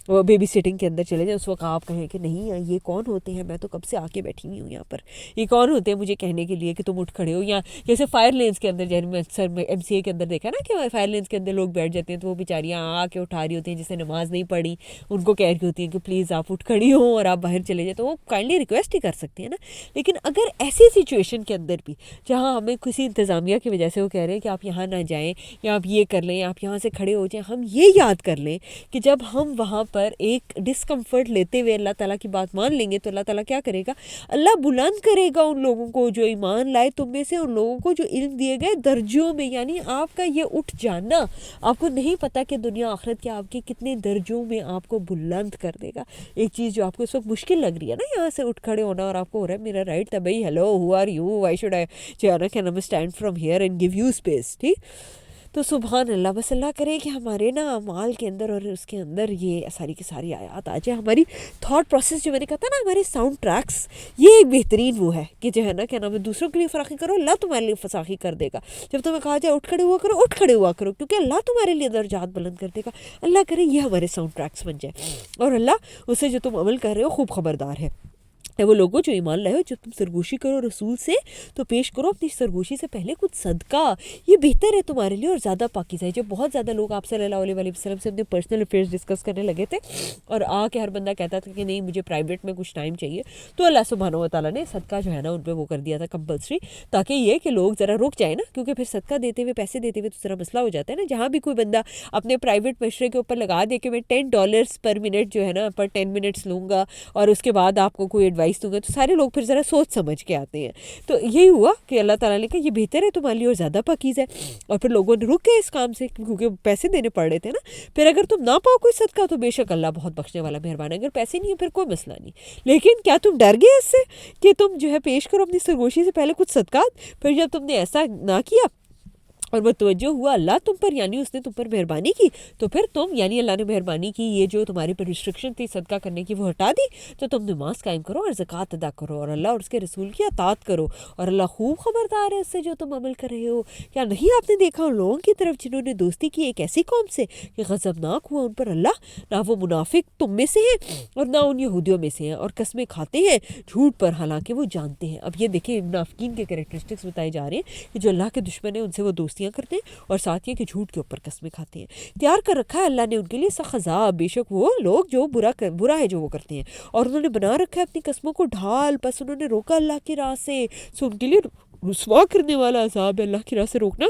وہ بیبی سٹنگ کے اندر چلے جائیں. اس وقت آپ کہیں کہ نہیں یہ کون ہوتے ہیں میں تو کب سے آ کے بیٹھی ہوئی ہوں یہاں پر یہ کون ہوتے ہیں مجھے کہنے کے لیے کہ تم اٹھ کھڑے ہو. یا جیسے فائر لینس کے اندر جیسے میں اکثر ایم سی اے کے اندر دیکھا نا کہ فائر لینس کے اندر لوگ بیٹھ جاتے ہیں تو وہ بیچاریاں آ کے اٹھا رہی ہوتی ہیں جس نے نماز نہیں پڑھی ان کو کہہ رہی ہوتی ہیں کہ پلیز آپ اٹھ کھڑی ہوں اور آپ باہر چلے جائیں تو وہ کائنڈلی ریکویسٹ ہی کر سکتی ہیں نا. لیکن اگر ایسی سچویشن کے اندر بھی جہاں ہمیں کسی انتظامیہ کی وجہ سے وہ کہہ رہے ہیں کہ آپ یہاں نہ جائیں یا آپ یہ کر لیں آپ یہاں سے کھڑے ہو جائیں ہم یہ یاد کر لیں کہ جب ہم وہاں پر ایک ڈسکمفرٹ لیتے ہوئے اللہ تعالیٰ کی بات مان لیں گے تو اللہ تعالیٰ کیا کرے گا اللہ بلند کرے گا ان لوگوں کو جو ایمان لائے تم میں سے ان لوگوں کو جو علم دیے گئے درجوں میں. یعنی آپ کا یہ اٹھ جانا آپ کو نہیں پتا کہ دنیا آخرت کے آپ کے کتنے درجوں میں آپ کو بلند کر دے گا. ایک چیز جو آپ کو اس وقت مشکل لگ رہی ہے نا یہاں سے اٹھ کھڑے ہونا اور آپ کو ہو رہا ہے میرا رائٹ تھا بھائی hello how are you why should I can I stand from here and give you space ٹھیک. تو سبحان اللہ بس اللہ کرے کہ ہمارے نا اعمال کے اندر اور اس کے اندر یہ ساری کی ساری آیات آ جائے. ہماری تھاٹ پروسیس جو میں نے کہا تھا نا ہمارے ساؤنڈ ٹریکس یہ ایک بہترین وہ ہے کہ جو ہے نا کیا نام ہے دوسروں کے لیے فراخی کرو اللہ تمہارے لیے فراخی کر دے گا. جب تمہیں کہا جائے اٹھ کھڑے ہوا کرو اٹھ کھڑے ہوا کرو کیونکہ اللہ تمہارے لیے درجات بلند کر دے گا. اللہ کرے یہ ہمارے ساؤنڈ ٹریکس بن جائے اور اللہ اسے جو تم عمل کر رہے ہو خوب خبردار ہے. وہ لوگوں جو ایمان لائے ہو جب تم سرگوشی کرو رسول سے تو پیش کرو اپنی سرگوشی سے پہلے کچھ صدقہ یہ بہتر ہے تمہارے لیے اور زیادہ پاکیزہ ہے. جب بہت زیادہ لوگ آپ صلی اللہ علیہ وسلم سے اپنے پرسنل افیئرز ڈسکس کرنے لگے تھے اور آ کے ہر بندہ کہتا تھا کہ نہیں مجھے پرائیویٹ میں کچھ ٹائم چاہیے تو اللہ سبحانہ و تعالیٰ نے صدقہ جو ہے نا ان پہ وہ کر دیا تھا کمپلسری تاکہ یہ کہ لوگ ذرا رک جائیں نا کیونکہ پھر صدقہ دیتے ہوئے پیسے دیتے ہوئے تو ذرا مسئلہ ہو جاتا ہے نا. جہاں بھی کوئی بندہ اپنے پرائیویٹ مشورے کے اوپر لگا دے کہ میں $10 پر منٹ جو ہے نا پر 10 منٹس لوں گا اور اس کے بعد آپ کو کوئی ایڈوائس دوں گا تو سارے لوگ پھر ذرا سوچ سمجھ کے آتے ہیں. تو یہی ہوا کہ اللہ تعالیٰ نے کہا یہ بہتر ہے تمہارے لیے اور زیادہ پاکیزہ ہے. اور پھر لوگوں نے رک گئے اس کام سے کیونکہ پیسے دینے پڑ رہے تھے نا. پھر اگر تم نہ پاؤ کوئی صدقہ تو بے شک اللہ بہت بخشنے والا مہربان ہے. اگر پیسے نہیں ہیں پھر کوئی مسئلہ نہیں. لیکن کیا تم ڈر گئے اس سے کہ تم جو ہے پیش کرو اپنی سرگوشی سے پہلے کچھ صدقات پھر جب تم نے ایسا نہ کیا اور متوجہ ہوا اللہ تم پر یعنی اس نے تم پر مہربانی کی تو پھر تم یعنی اللہ نے مہربانی کی یہ جو تمہارے پر ریسٹرکشن تھی صدقہ کرنے کی وہ ہٹا دی تو تم نماز قائم کرو اور زکوٰۃ ادا کرو اور اللہ اور اس کے رسول کی اطاعت کرو اور اللہ خوب خبردار ہے اس سے جو تم عمل کر رہے ہو. کیا نہیں آپ نے دیکھا ان لوگوں کی طرف جنہوں نے دوستی کی ایک ایسی قوم سے کہ غضبناک ہوا ان پر اللہ نہ وہ منافق تم میں سے ہیں اور نہ ان یہودیوں میں سے ہیں اور قسمیں کھاتے ہیں جھوٹ پر حالانکہ وہ جانتے ہیں. اب یہ دیکھیں منافقین کے کریکٹرسٹکس بتائے جا رہے ہیں کہ جو اللہ کے دشمن ہیں ان سے وہ دوستیاں زیادتیاں کرتے ہیں اور ساتھ یہ کہ جھوٹ کے اوپر قسمیں کھاتے ہیں۔ تیار کر رکھا ہے اللہ نے ان کے لیے سخت عذاب، بے شک وہ لوگ جو برا ہے جو وہ کرتے ہیں، اور انہوں نے بنا رکھا ہے اپنی قسموں کو ڈھال، بس انہوں نے روکا اللہ کی راہ سے، سو ان کے لیے رسوا کرنے والا عذاب ہے۔ اللہ کی راہ سے روکنا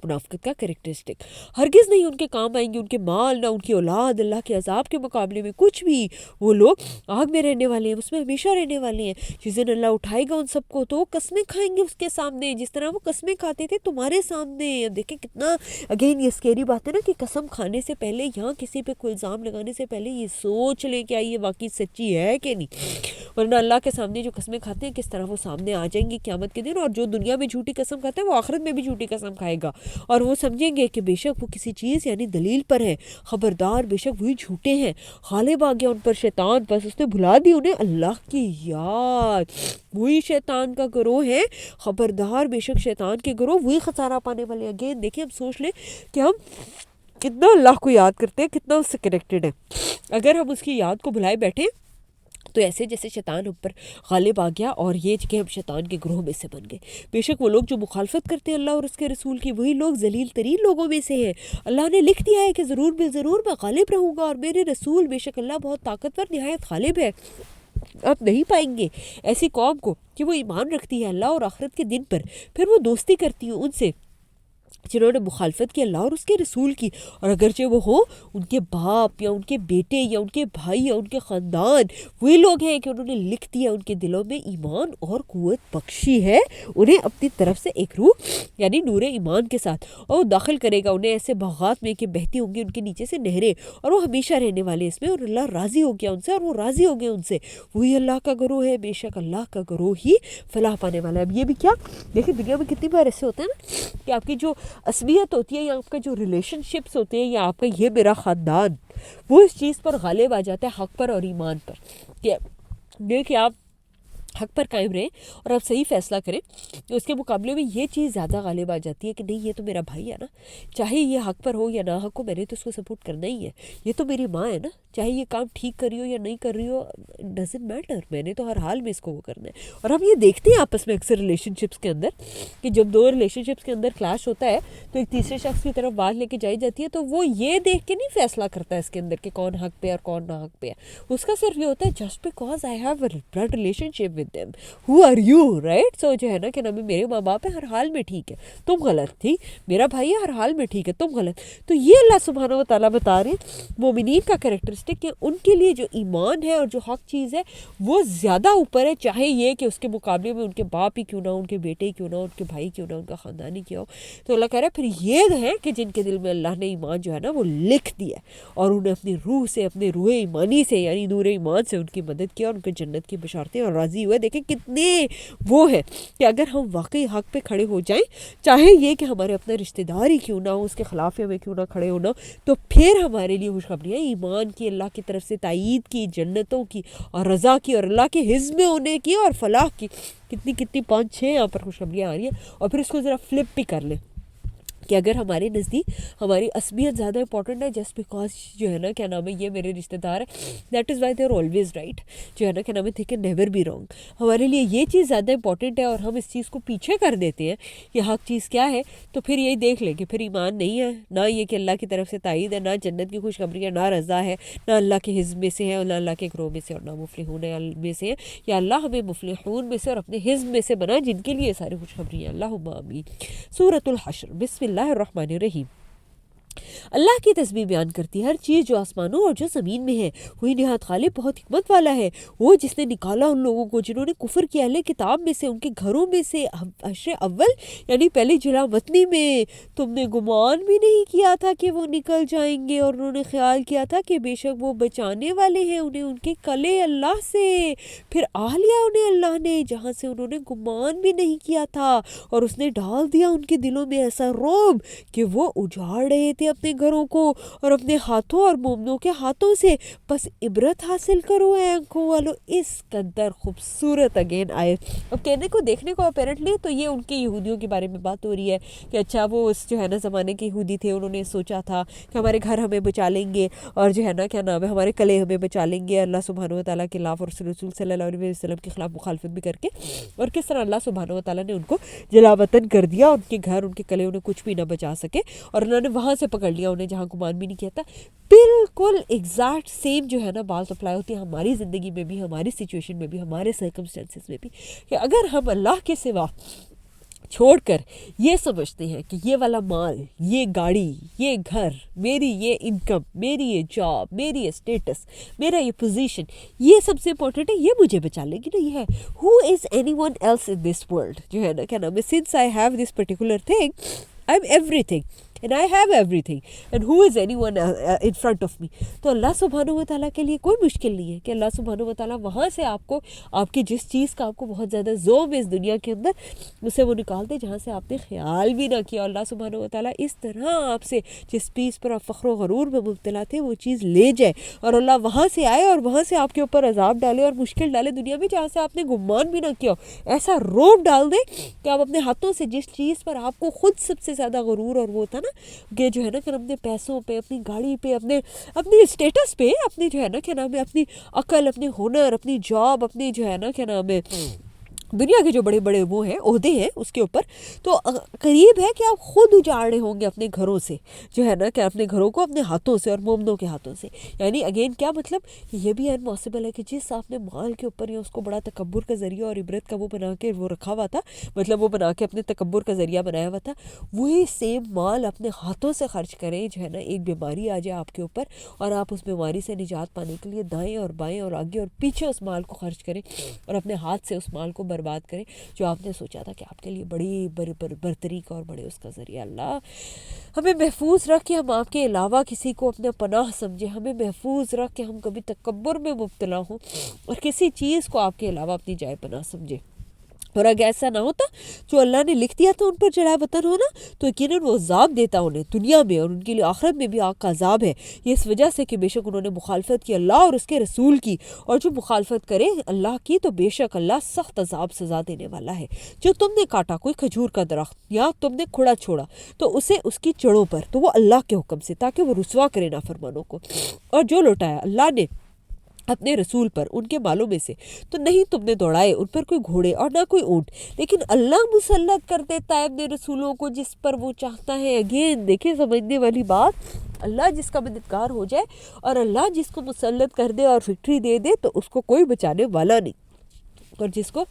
منافقت کا کریکٹرسٹک، ہرگز نہیں ان کے کام آئیں گے ان کے مال نہ ان کی اولاد اللہ کے عذاب کے مقابلے میں کچھ بھی۔ وہ لوگ آگ میں رہنے والے ہیں، اس میں ہمیشہ رہنے والے ہیں۔ جس دن اللہ اٹھائے گا ان سب کو تو وہ قسمیں کھائیں گے اس کے سامنے، جس طرح وہ قسمیں کھاتے تھے تمہارے سامنے۔ دیکھیں کتنا اگین یہ اسکیری بات ہے نا کہ قسم کھانے سے پہلے یہاں کسی پہ کوئی الزام لگانے سے پہلے یہ سوچ لیں کہ یہ واقعی سچی ہے کہ نہیں، ورنہ اللہ کے سامنے جو قسمیں کھاتے ہیں کس طرح وہ سامنے آ جائیں گی قیامت کے دن۔ اور جو دنیا میں جھوٹی قسم کھاتا ہے وہ آخرت میں بھی جھوٹی قسم کھائے گا، اور وہ سمجھیں گے کہ بے شک وہ کسی چیز یعنی دلیل پر ہے، خبردار بے شک وہی جھوٹے ہیں۔ غالب آ گیا ان پر شیطان، بس اس نے بھلا دی انہیں اللہ کی یاد۔ وہی شیطان کا گروہ ہے، خبردار بے شک شیطان کے گروہ وہی خسارہ پانے والے۔ اگین دیکھیں ہم سوچ لیں کہ ہم کتنا اللہ کو یاد کرتے ہیں، کتنا اس سے کنیکٹڈ ہے۔ اگر ہم اس کی یاد کو بھلائے بیٹھے تو ایسے جیسے شیطان ہم پر غالب آ گیا اور یہ کہ ہم شیطان کے گروہ میں سے بن گئے۔ بے شک وہ لوگ جو مخالفت کرتے ہیں اللہ اور اس کے رسول کی، وہی لوگ ذلیل ترین لوگوں میں سے ہیں۔ اللہ نے لکھ دیا ہے کہ ضرور بالضرور میں غالب رہوں گا، اور میرے رسول بے شک اللہ بہت طاقتور نہایت غالب ہے۔ آپ نہیں پائیں گے ایسی قوم کو کہ وہ ایمان رکھتی ہے اللہ اور آخرت کے دن پر، پھر وہ دوستی کرتی ہے ان سے جنہوں نے مخالفت کی اللہ اور اس کے رسول کی، اور اگرچہ وہ ہوں ان کے باپ یا ان کے بیٹے یا ان کے بھائی یا ان کے خاندان، وہی لوگ ہیں کہ انہوں نے لکھ دیا ان کے دلوں میں ایمان اور قوت بخشی ہے انہیں اپنی طرف سے ایک روح یعنی نور ایمان کے ساتھ، اور وہ داخل کرے گا انہیں ایسے باغات میں کہ بہتی ہوں گی ان کے نیچے سے نہریں، اور وہ ہمیشہ رہنے والے اس میں، اور اللہ راضی ہو گیا ان سے اور وہ راضی ہو گئے ان سے۔ وہی اللہ کا گروہ ہے، بے شک اللہ کا گروہ ہی فلاح پانے والا ہے۔ اب یہ بھی کیا دیکھیں دنیا میں کتنی بار ایسے ہوتا ہے نا کہ آپ کی جو عصبیت ہوتی ہے یا آپ کا جو ریلیشن شپس ہوتے ہیں یا آپ کا یہ میرا خاندان، وہ اس چیز پر غالب آ جاتا ہے، حق پر اور ایمان پر، کہ آپ حق پر قائم رہیں اور آپ صحیح فیصلہ کریں۔ اس کے مقابلے میں یہ چیز زیادہ غالب آ جاتی ہے کہ نہیں یہ تو میرا بھائی ہے نا، چاہے یہ حق پر ہو یا نہ حق ہو میں نے تو اس کو سپورٹ کرنا ہی ہے، یہ تو میری ماں ہے نا، چاہے یہ کام ٹھیک کر رہی ہو یا نہیں کر رہی ہو ڈزنٹ میٹر، میں نے تو ہر حال میں اس کو وہ کرنا ہے۔ اور ہم یہ دیکھتے ہیں آپس میں اکثر ریلیشن شپس کے اندر کہ جب دو ریلیشن شپس کے اندر کلیش ہوتا ہے تو ایک تیسرے شخص کی طرف بات لے کے جائی جاتی ہے، تو وہ یہ دیکھ کے نہیں فیصلہ کرتا ہے اس کے اندر کہ کون حق پہ اور کون نا حق پہ ہے، اس کا صرف یہ ہوتا ہے just because I have a blood relationship with them who are you right, so جو ہے نا کہ نام میرے ماں باپ ہے ہر حال میں ٹھیک ہے تم غلط تھی، میرا بھائی ہے ہر حال میں ٹھیک ہے تم غلط۔ تو یہ اللہ سبحانہ و تعالیٰ بتا رہے ہیں مومنین کا کریکٹرسٹک کہ ان کے لیے جو ایمان ہے اور جو حق چیز ہے وہ زیادہ اوپر ہے، چاہے یہ کہ اس کے مقابلے میں ان کے باپ ہی کیوں نہ ہو، ان کے بیٹے ہی کیوں نہ ہو، ان کے بھائی کیوں نہ ہو، ان کا خاندان ہی کیا ہو۔ تو اللہ کہہ رہا ہے پھر یہ ہے کہ جن کے دل میں اللہ نے ایمان جو ہے نا وہ لکھ دیا اور انہیں اپنی روح سے اپنے روح ایمانی سے یعنی نور ایمان سے ان کی مدد کیا اور ان کو جنت کی بشارتیں اور راضی ہوئے۔ دیکھیں کتنے وہ ہے کہ اگر ہم واقعی حق پہ کھڑے ہو جائیں، چاہے یہ کہ ہمارے اپنا رشتہ دار ہی کیوں نہ ہو، اس کے خلاف ہمیں کیوں نہ کھڑے ہونا، تو پھر ہمارے لیے خوشخبری ہے ایمان کی، اللہ کی طرف سے تائید کی، جنتوں کی اور رضا کی اور اللہ کے حزب میں ہونے کی اور فلاح کی۔ کتنی 5-6 یہاں پر خوشخبریاں آ رہی ہیں۔ اور پھر اس کو ذرا فلپ بھی کر لیں کہ اگر ہمارے نزدیک ہماری عصبیت زیادہ امپورٹنٹ ہے جسٹ بیکاز جو ہے نا کیا نام ہے یہ میرے رشتہ دار ہے، that is why they are always right, جو ہے نا کیا نام ہے تھے کہ نیور بی رانگ، ہمارے لیے یہ چیز زیادہ امپورٹنٹ ہے اور ہم اس چیز کو پیچھے کر دیتے ہیں کہ حق چیز کیا ہے، تو پھر یہی دیکھ لیں کہ پھر ایمان نہیں ہے، نہ یہ کہ اللہ کی طرف سے تائید ہے، نہ جنت کی خوشخبری ہے، نہ رضا ہے، نہ اللہ کے حزب میں سے ہے، نہ اللہ کے گروہ میں سے، اور نہ مفلحون میں سے ہے۔ یا اللہ ہمیں مفلحون میں سے اور اپنے حزب میں سے بنا جن کے لیے ساری خوشخبری ہیں، اللہم آمین۔ سورۃ الحشر، بسم اللہ الرحمن الرحیم۔ اللہ کی تسبیح بیان کرتی ہے ہر چیز جو آسمانوں اور جو زمین میں ہے، وہی نہایت غالب بہت حکمت والا ہے، وہ جس نے نکالا ان لوگوں کو جنہوں نے کفر کیا اہل کتاب میں سے ان کے گھروں میں سے حشر اول یعنی پہلی جلا وطنی میں، تم نے گمان بھی نہیں کیا تھا کہ وہ نکل جائیں گے اور انہوں نے خیال کیا تھا کہ بے شک وہ بچانے والے ہیں انہیں ان کے کلے اللہ سے، پھر آ لیا انہیں اللہ نے جہاں سے انہوں نے گمان بھی نہیں کیا تھا، اور اس نے ڈال دیا ان کے دلوں میں ایسا رعب کہ وہ اجاڑ رہے تھے تھے اپنے گھروں کو اور اپنے ہاتھوں اور مومنوں کے ہاتھوں سے، بس عبرت حاصل کرو اے آنکھوں والو۔ اس قدر خوبصورت اگین آئے۔ اب کہنے کو دیکھنے کو اپیرنٹلی تو یہ ان کے یہودیوں کے بارے میں بات ہو رہی ہے کہ اچھا وہ اس جو ہے نا زمانے کے یہودی تھے، انہوں نے سوچا تھا کہ ہمارے گھر ہمیں بچا لیں گے اور جو ہے نا کیا نام ہے ہمارے کلے ہمیں بچا لیں گے اللہ سبحانہ و تعالیٰ کے خلاف اور رسول صلی اللہ علیہ وسلم کے خلاف مخالفت بھی کر کے، اور کس طرح اللہ سبحانہ و تعالیٰ نے ان کو جلا وطن کر دیا، ان کے گھر ان کے کلے انہیں کچھ بھی نہ بچا سکے اور انہوں نے وہاں سے پکڑ لیا انہیں جہاں گمان بھی نہیں کیا تھا۔ بالکل ایگزیکٹ سیم جو ہے نا بات اپلائی ہوتی ہے ہماری زندگی میں بھی، ہماری سچویشن میں بھی، ہمارے سرکمسٹینسز میں بھی، کہ اگر ہم اللہ کے سوا چھوڑ کر یہ سمجھتے ہیں کہ یہ والا مال، یہ گاڑی، یہ گھر، میری یہ انکم، میری یہ جاب، میری یہ اسٹیٹس، میرا یہ پوزیشن، یہ سب سے امپورٹنٹ ہے، یہ مجھے بچا لے گی، نہیں ہے۔ Who is anyone else in this world, جو ہے نا کیا نام ہے، since I have this particular thing I am everything and I have everything and who is anyone in front of me۔ تو اللہ سبحانہ و تعالیٰ کے لیے کوئی مشکل نہیں ہے کہ اللہ سبحانہ و تعالیٰ وہاں سے آپ کو، آپ کی جس چیز کا آپ کو بہت زیادہ ذوق ہے اس دنیا کے اندر، اسے وہ نکال دے جہاں سے آپ نے خیال بھی نہ کیا۔ اللہ سبحانہ و تعالیٰ اس طرح آپ سے جس چیز پر آپ فخر و غرور میں مبتلا تھے وہ چیز لے جائے، اور اللہ وہاں سے آئے اور وہاں سے آپ کے اوپر عذاب ڈالے اور مشکل ڈالے دنیا میں جہاں سے آپ نے گمان بھی نہ کیا، ایسا روب ڈال دے کہ آپ اپنے ہاتھوں سے جس چیز پر آپ کو خود سب سے زیادہ غرور اور وہ تھا نا کہ جو ہے نا کہ اپنے پیسوں پہ، اپنی گاڑی پہ، اپنی اسٹیٹس پہ، اپنی جو ہے نا کیا نام ہے اپنی عقل، اپنی ہنر، اپنی جاب، اپنی جو ہے نا کیا نام ہے دنیا کے جو بڑے بڑے وہ ہیں عہدے ہیں اس کے اوپر، تو قریب ہے کہ آپ خود اجاڑ رہے ہوں گے اپنے گھروں سے، جو ہے نا کہ اپنے گھروں کو اپنے ہاتھوں سے اور مومنوں کے ہاتھوں سے۔ یعنی اگین کیا مطلب، یہ بھی امپاسبل ہے کہ جس آپ نے مال کے اوپر یا اس کو بڑا تکبر کا ذریعہ اور عبرت کا وہ بنا کے وہ رکھا ہوا تھا، مطلب وہ بنا کے اپنے تکبر کا ذریعہ بنایا ہوا تھا، وہی سیم مال اپنے ہاتھوں سے خرچ کریں، جو ہے نا ایک بیماری آ جائے آپ کے اوپر اور آپ اس بیماری سے نجات پانے کے لیے دائیں اور بائیں اور آگے اور پیچھے اس مال کو خرچ کریں اور اپنے ہاتھ سے اس مال کو برباد کریں جو آپ نے سوچا تھا کہ آپ کے لیے بڑی برتری کا اور بڑے اس کا ذریعہ۔ اللہ ہمیں محفوظ رکھ کے ہم آپ کے علاوہ کسی کو اپنا پناہ سمجھے، ہمیں محفوظ رکھ کے ہم کبھی تکبر میں مبتلا ہوں اور کسی چیز کو آپ کے علاوہ اپنی جائے پناہ سمجھے۔ اور اگر ایسا نہ ہوتا، جو اللہ نے لکھ دیا تھا ان پر جلائے وطن ہونا، تو یقیناً وہ عذاب دیتا انہیں دنیا میں، اور ان کے لیے آخرت میں بھی آگ کا عذاب ہے۔ یہ اس وجہ سے کہ بے شک انہوں نے مخالفت کی اللہ اور اس کے رسول کی، اور جو مخالفت کرے اللہ کی تو بے شک اللہ سخت عذاب سزا دینے والا ہے۔ جو تم نے کاٹا کوئی کھجور کا درخت یا تم نے کھڑا چھوڑا تو اسے اس کی جڑوں پر، تو وہ اللہ کے حکم سے، تاکہ وہ رسوا کرے نافرمانوں کو، اور جو لوٹایا اللہ نے اپنے رسول پر ان کے مالوں میں سے، تو نہیں تم نے دوڑائے ان پر کوئی گھوڑے اور نہ کوئی اونٹ، لیکن اللہ مسلط کر دیتا ہے اپنے رسولوں کو جس پر وہ چاہتا ہے۔ اگین دیکھیں سمجھنے والی بات، اللہ جس کا مددگار ہو جائے اور اللہ جس کو مسلط کر دے اور وکٹری دے دے تو اس کو کوئی بچانے والا نہیں، اور جس کو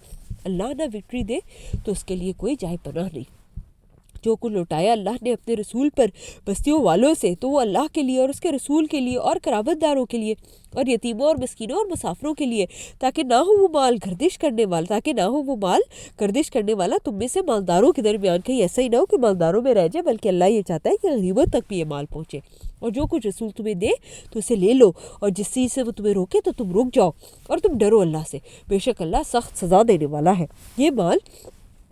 اللہ نہ وکٹری دے تو اس کے لیے کوئی جائے پناہ نہیں۔ جو کچھ لوٹایا اللہ نے اپنے رسول پر بستیوں والوں سے، تو وہ اللہ کے لیے اور اس کے رسول کے لیے اور قرابت داروں کے لیے اور یتیموں اور مسکینوں اور مسافروں کے لیے، تاکہ نہ ہو وہ مال گردش کرنے والا تم میں سے مالداروں کے درمیان، کہیں ایسا ہی نہ ہو کہ مالداروں میں رہ جائے، بلکہ اللہ یہ چاہتا ہے کہ غریبوں تک بھی یہ مال پہنچے۔ اور جو کچھ رسول تمہیں دے تو اسے لے لو، اور جس چیز سے وہ تمہیں روکے تو تم رک جاؤ، اور تم ڈرو اللہ سے، بے شک اللہ سخت سزا دینے والا ہے۔ یہ مال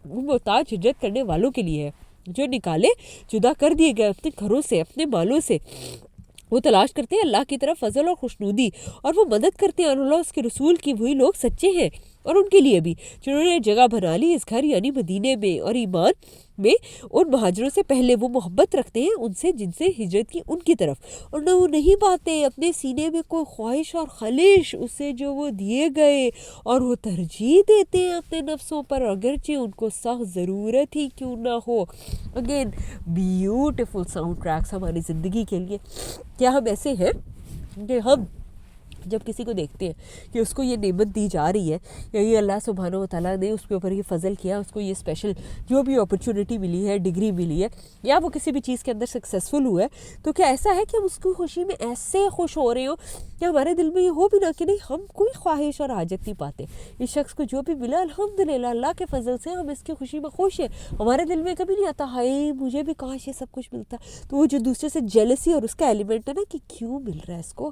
محتاج ہجرت کرنے والوں کے لیے ہے، جو نکالے جدا کر دیے گئے اپنے گھروں سے، اپنے مالوں سے، وہ تلاش کرتے ہیں اللہ کی طرف فضل اور خوشنودی، اور وہ مدد کرتے ہیں اللہ اس کے رسول کی، وہی لوگ سچے ہیں۔ اور ان کے لیے بھی جنہوں نے جگہ بنا لی اس گھر یعنی مدینے میں اور ایمان میں ان مہاجروں سے پہلے، وہ محبت رکھتے ہیں ان سے جن سے ہجرت کی ان کی طرف، اور نہ وہ نہیں پاتے اپنے سینے میں کوئی خواہش اور خلش اسے جو وہ دیے گئے، اور وہ ترجیح دیتے ہیں اپنے نفسوں پر اگرچہ ان کو سخت ضرورت ہی کیوں نہ ہو۔ اگین بیوٹیفل ساؤنڈ ٹریکس ہماری زندگی کے لیے۔ کیا ہم ایسے ہیں کہ ہم جب کسی کو دیکھتے ہیں کہ اس کو یہ نعمت دی جا رہی ہے، یا یہ اللہ سبحانہ و تعالیٰ نے اس کے اوپر یہ فضل کیا، اس کو یہ اسپیشل جو بھی اپرچونٹی ملی ہے، ڈگری ملی ہے، یا وہ کسی بھی چیز کے اندر سکسیسفل ہوا ہے، تو کیا ایسا ہے کہ ہم اس کی خوشی میں ایسے خوش ہو رہے ہوں کہ ہمارے دل میں یہ ہو بھی نہ کہ نہیں، ہم کوئی خواہش اور حاجت نہیں پاتے، اس شخص کو جو بھی ملا الحمدللہ اللہ کے فضل سے ہم اس کی خوشی میں خوش ہیں، ہمارے دل میں کبھی نہیں آتا ہائے مجھے بھی کاش یہ سب کچھ ملتا۔ تو وہ جو دوسرے سے جیلسی اور اس کا ایلیمنٹ ہے نا کہ کیوں مل رہا ہے اس کو،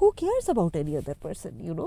who cares about any other person, you know,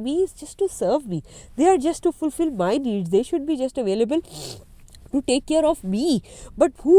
me is just to serve me, they are just to fulfill my needs, they should be just available to take care of me, but who,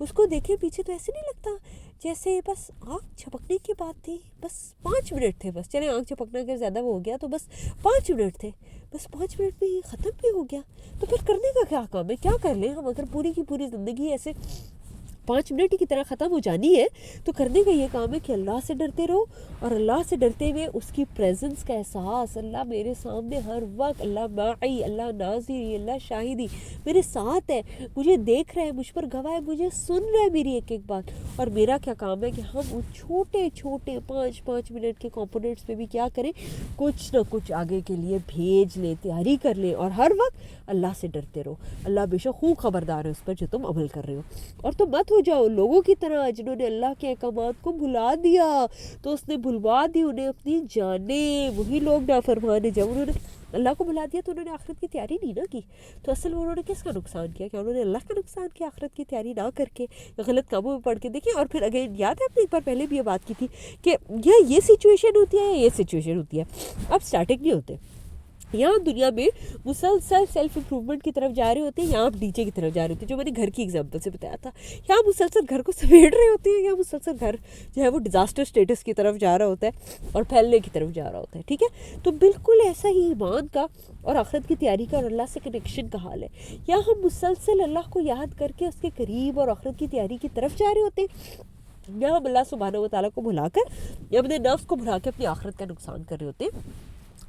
اس کو دیکھیں پیچھے تو ایسے نہیں لگتا جیسے بس آنکھ جھپکنے کی بات تھی, بس 5 منٹ تھے, بس چلیں آنکھ جھپکنا اگر زیادہ وہ ہو گیا تو بس 5 منٹ تھے, بس 5 منٹ میں یہ ختم بھی ہو گیا. تو پھر کرنے کا کیا کام ہے, کیا کر لیں ہم؟ اگر پوری کی پوری زندگی ایسے 5 منٹ کی طرح ختم ہو جانی ہے تو کرنے کا یہ کام ہے کہ اللہ سے ڈرتے رہو, اور اللہ سے ڈرتے ہوئے اس کی پریزنس کا احساس, اللہ میرے سامنے ہر وقت, اللہ معی, اللہ ناظری, اللہ شاہدی, میرے ساتھ ہے, مجھے دیکھ رہا ہے, مجھ پر گواہ ہے, مجھے سن رہا ہے میری ایک ایک بات. اور میرا کیا کام ہے کہ ہم ان چھوٹے چھوٹے 5 منٹ کے کمپوننٹس پہ بھی کیا کریں, کچھ نہ کچھ آگے کے لیے بھیج لیں, تیاری کر لیں, اور ہر وقت اللہ سے ڈرتے رہو. اللہ بے شک خوب خبردار ہے اس پر جو تم عمل کر رہے ہو. اور تم مت ہو جاؤ لوگوں کی طرح جنہوں نے اللہ کے احکامات کو بھلا دیا تو اس نے بھلوا دی انہیں اپنی جانیں. وہی لوگ نافرمان ہیں, جب انہوں نے اللہ کو بھلا دیا تو انہوں نے آخرت کی تیاری نہیں نہ کی, تو اصل میں انہوں نے کس کا نقصان کیا؟ کہ انہوں نے اللہ کا نقصان کیا آخرت کی تیاری نہ کر کے, غلط کاموں میں پڑھ کے. دیکھیں, اور پھر اگین یاد ہے, آپ نے ایک بار پہلے بھی یہ بات کی تھی کہ یہ سچویشن ہوتی ہے, یہ سچویشن ہوتی ہے. اب اسٹارٹنگ نہیں ہوتے یہاں دنیا میں مسلسل سیلف امپرومنٹ کی طرف جا رہے ہوتے ہیں, یہاں آپ نیچے کی طرف جا رہے ہوتے ہیں, جو میں نے گھر کی ایگزامپل سے بتایا تھا. یہاں مسلسل گھر کو سمیٹ رہے ہوتے ہیں, یہاں مسلسل گھر جو ہے وہ ڈیزاسٹر سٹیٹس کی طرف جا رہا ہوتا ہے اور پھیلنے کی طرف جا رہا ہوتا ہے. ٹھیک ہے, تو بالکل ایسا ہی ایمان کا اور آخرت کی تیاری کا اور اللہ سے کنیکشن کا حال ہے. یہاں ہم مسلسل اللہ کو یاد کر کے اس کے قریب اور آخرت کی تیاری کی طرف جا رہے ہوتے ہیں, یہاں ہم اللہ سبحانہ و تعالیٰ کو بھلا کر یا اپنے نفس کو بھلا کے اپنی آخرت کا نقصان کر رہے ہوتے ہیں.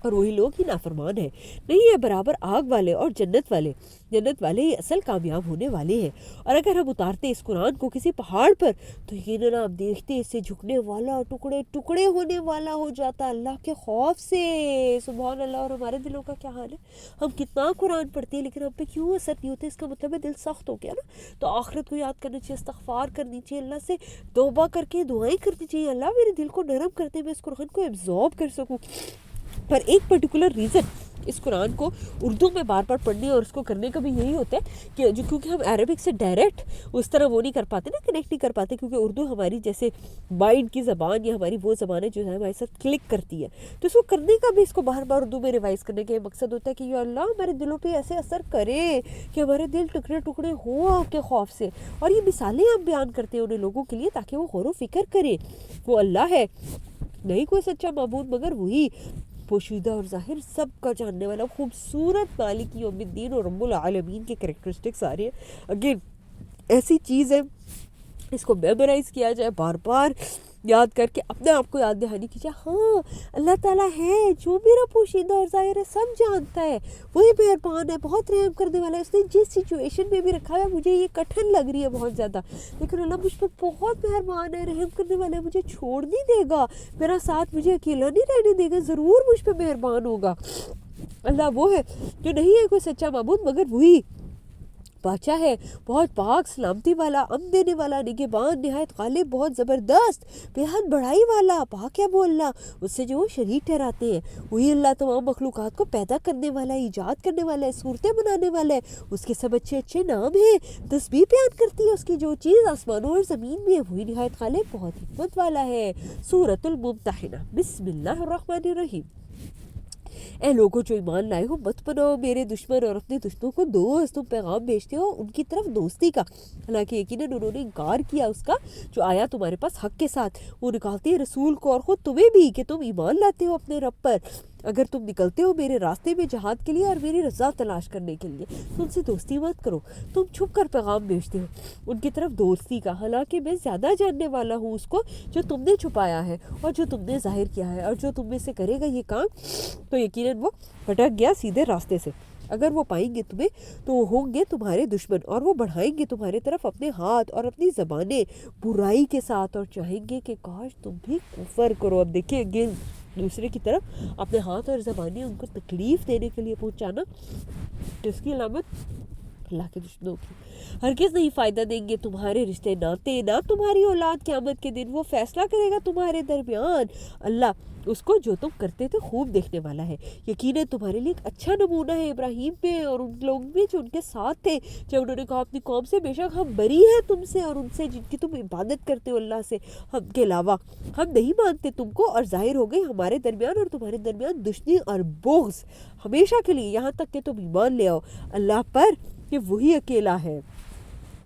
اور وہی لوگ ہی نافرمان ہیں, نہیں ہے برابر آگ والے اور جنت والے ہی اصل کامیاب ہونے والے ہیں. اور اگر ہم اتارتے اس قرآن کو کسی پہاڑ پر تو یقیناً آپ دیکھتے اسے جھکنے والا, ٹکڑے ٹکڑے ہونے والا ہو جاتا اللہ کے خوف سے. سبحان اللہ. اور ہمارے دلوں کا کیا حال ہے؟ ہم کتنا قرآن پڑھتے ہیں لیکن ہم پہ کیوں اثر نہیں ہوتے؟ اس کا مطلب ہے دل سخت ہو گیا نا. تو آخرت کو یاد کرنا چاہیے, استغفار کرنی چاہیے, اللہ سے توبہ کر کے دعائیں کرنی چاہیے, اللہ میرے دل کو نرم کرتے میں اس قرآن کو ایبزارب کر سکوں. پر ایک پرٹیکولر ریزن اس قرآن کو اردو میں بار بار پڑھنے اور اس کو کرنے کا بھی یہی ہوتا ہے کہ کیونکہ ہم عربک سے ڈائریکٹ اس طرح وہ نہیں کر پاتے نا, کنیکٹ نہیں کر پاتے, کیونکہ اردو ہماری جیسے مائنڈ کی زبان یا ہماری وہ زبان ہے جو ہے ہمارے ساتھ کلک کرتی ہے. تو اس کو کرنے کا بھی اس کو بار بار اردو میں ریوائز کرنے کا مقصد ہوتا ہے کہ یا اللہ ہمارے دلوں پہ ایسے اثر کرے کہ ہمارے دل ٹکڑے ٹکڑے ہوں آپ کے خوف سے. اور یہ مثالیں ہم بیان کرتے ہیں انہیں لوگوں کے لیے تاکہ وہ غور و فکر کریں. وہ اللہ ہے, نہیں کوئی سچا معبود مگر وہی, پوشیدہ اور ظاہر, سب کا جاننے والا, خوبصورت مالک یوم الدین اور رب العالمین کے کریکٹرسٹکس آ رہے ہیں. اگین ایسی چیز ہے, اس کو میمورائز کیا جائے, بار بار یاد کر کے اپنے آپ کو یاد دہانی کیجیے. ہاں اللہ تعالیٰ ہے جو میرا پوشیدہ اور ظاہر ہے, سب جانتا ہے, وہی مہربان ہے, بہت رحم کرنے والا ہے. اس نے جس سچویشن میں بھی رکھا ہے, مجھے یہ کٹھن لگ رہی ہے بہت زیادہ, لیکن اللہ مجھ پر بہت مہربان ہے, رحم کرنے والا ہے, مجھے چھوڑ نہیں دے گا, میرا ساتھ مجھے اکیلا نہیں رہنے دے گا, ضرور مجھ پہ مہربان ہوگا. اللہ وہ ہے جو نہیں ہے کوئی سچا معبود مگر وہی بادشاہ ہے, بہت پاک سلامتی والا, امن دینے والا, نگہبان, نہایت غالب, بہت زبردست, بے حد بڑائی والا, پاک ہے وہ اللہ اس سے جو وہ شریک ٹھہراتے ہیں. وہی اللہ تمام مخلوقات کو پیدا کرنے والا ہے, ایجاد کرنے والا ہے, صورتیں بنانے والا ہے, اس کے سب اچھے اچھے نام ہیں, تسبیح بیان کرتی ہے اس کی جو چیز آسمانوں اور زمین میں ہے. وہی نہایت غالب, بہت حکمت والا ہے. سورۃ الممتحنہ. بسم اللہ الرحمن الرحیم. اے لوگوں جو ایمان لائے ہو, مت بناؤ میرے دشمن اور اپنے دشمنوں کو دوست. تم پیغام بھیجتے ہو ان کی طرف دوستی کا, حالانکہ یقیناً انہوں نے انکار کیا اس کا جو آیا تمہارے پاس حق کے ساتھ. وہ نکالتے ہیں رسول کو اور خود تمہیں بھی کہ تم ایمان لاتے ہو اپنے رب پر. اگر تم نکلتے ہو میرے راستے میں جہاد کے لیے اور میری رضا تلاش کرنے کے لیے تو ان سے دوستی مت کرو. تم چھپ کر پیغام بھیجتے ہو ان کی طرف دوستی کا, حالانکہ میں زیادہ جاننے والا ہوں اس کو جو تم نے چھپایا ہے اور جو تم نے ظاہر کیا ہے. اور جو تم میں سے کرے گا یہ کام تو یقیناً وہ بھٹک گیا سیدھے راستے سے. اگر وہ پائیں گے تمہیں تو وہ ہوں گے تمہارے دشمن, اور وہ بڑھائیں گے تمہارے طرف اپنے ہاتھ اور اپنی زبانیں برائی کے ساتھ, اور چاہیں گے کہ کاش تم بھی کفر کرو. اب دیکھیں اگین دوسرے کی طرف اپنے ہاتھ اور زبانیں ان کو تکلیف دینے کے لیے پہنچانا, اس کی علامت اللہ کے دشمنوں کی. ہرگز نہیں فائدہ دیں گے تمہارے رشتے ناتے, نہ تمہاری اولاد. قیامت کے دن وہ فیصلہ کرے گا تمہارے درمیان. اللہ اس کو جو تم کرتے تھے خوب دیکھنے والا ہے. یقیناً تمہارے لیے ایک اچھا نمونہ ہے ابراہیم پہ اور ان لوگ بھی جو ان کے ساتھ تھے, جب انہوں نے کہا اپنی قوم سے بے شک ہم بری ہیں تم سے اور ان سے جن کی تم عبادت کرتے ہو اللہ سے ہم کے علاوہ. ہم نہیں مانتے تم کو, اور ظاہر ہو گئی ہمارے درمیان اور تمہارے درمیان دشمنی اور بغض ہمیشہ کے لیے, یہاں تک کہ تم ایمان لے آؤ اللہ پر کہ وہی اکیلا ہے.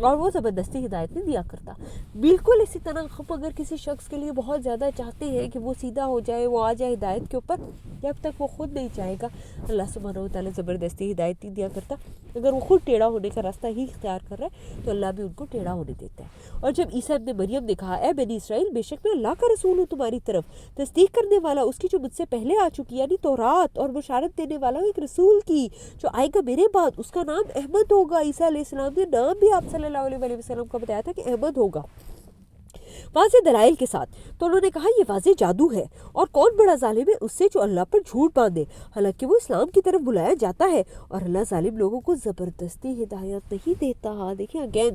اور وہ زبردستی ہدایت نہیں دیا کرتا۔ بالکل اسی طرح ہم اگر کسی شخص کے لیے بہت زیادہ چاہتے ہیں کہ وہ سیدھا ہو جائے، وہ آ جائے ہدایت کے اوپر، جب تک وہ خود نہیں چاہے گا اللہ سبحانہ و تعالیٰ زبردستی ہدایت نہیں دیا کرتا۔ اگر وہ خود ٹیڑھا ہونے کا راستہ ہی اختیار کر رہا ہے تو اللہ بھی ان کو ٹیڑھا ہونے دیتا ہے۔ اور جب عیسیٰ ابن مریم نے کہا اے بنی اسرائیل، بے شک میں اللہ کا رسول ہوں تمہاری طرف، تصدیق کرنے والا اس کی جو مجھ سے پہلے آ چکی، یعنی تورات، اور بشارت دینے والا ایک رسول کی جو آئے گا میرے بعد، اس کا نام احمد ہوگا۔ عیسیٰ علیہ السلام نے نام بھی آپ صلی اللہ علیہ وسلم کو بتایا تھا کہ احمد ہوگا، واضح دلائل کے ساتھ۔ تو انہوں نے کہا یہ واضح جادو ہے، اور کون بڑا ظالم ہے اس سے جو اللہ پر جھوٹ باندھے، حالانکہ وہ اسلام کی طرف بلایا جاتا ہے، اور اللہ ظالم لوگوں کو زبردستی ہدایت نہیں دیتا۔ دیکھیں اگین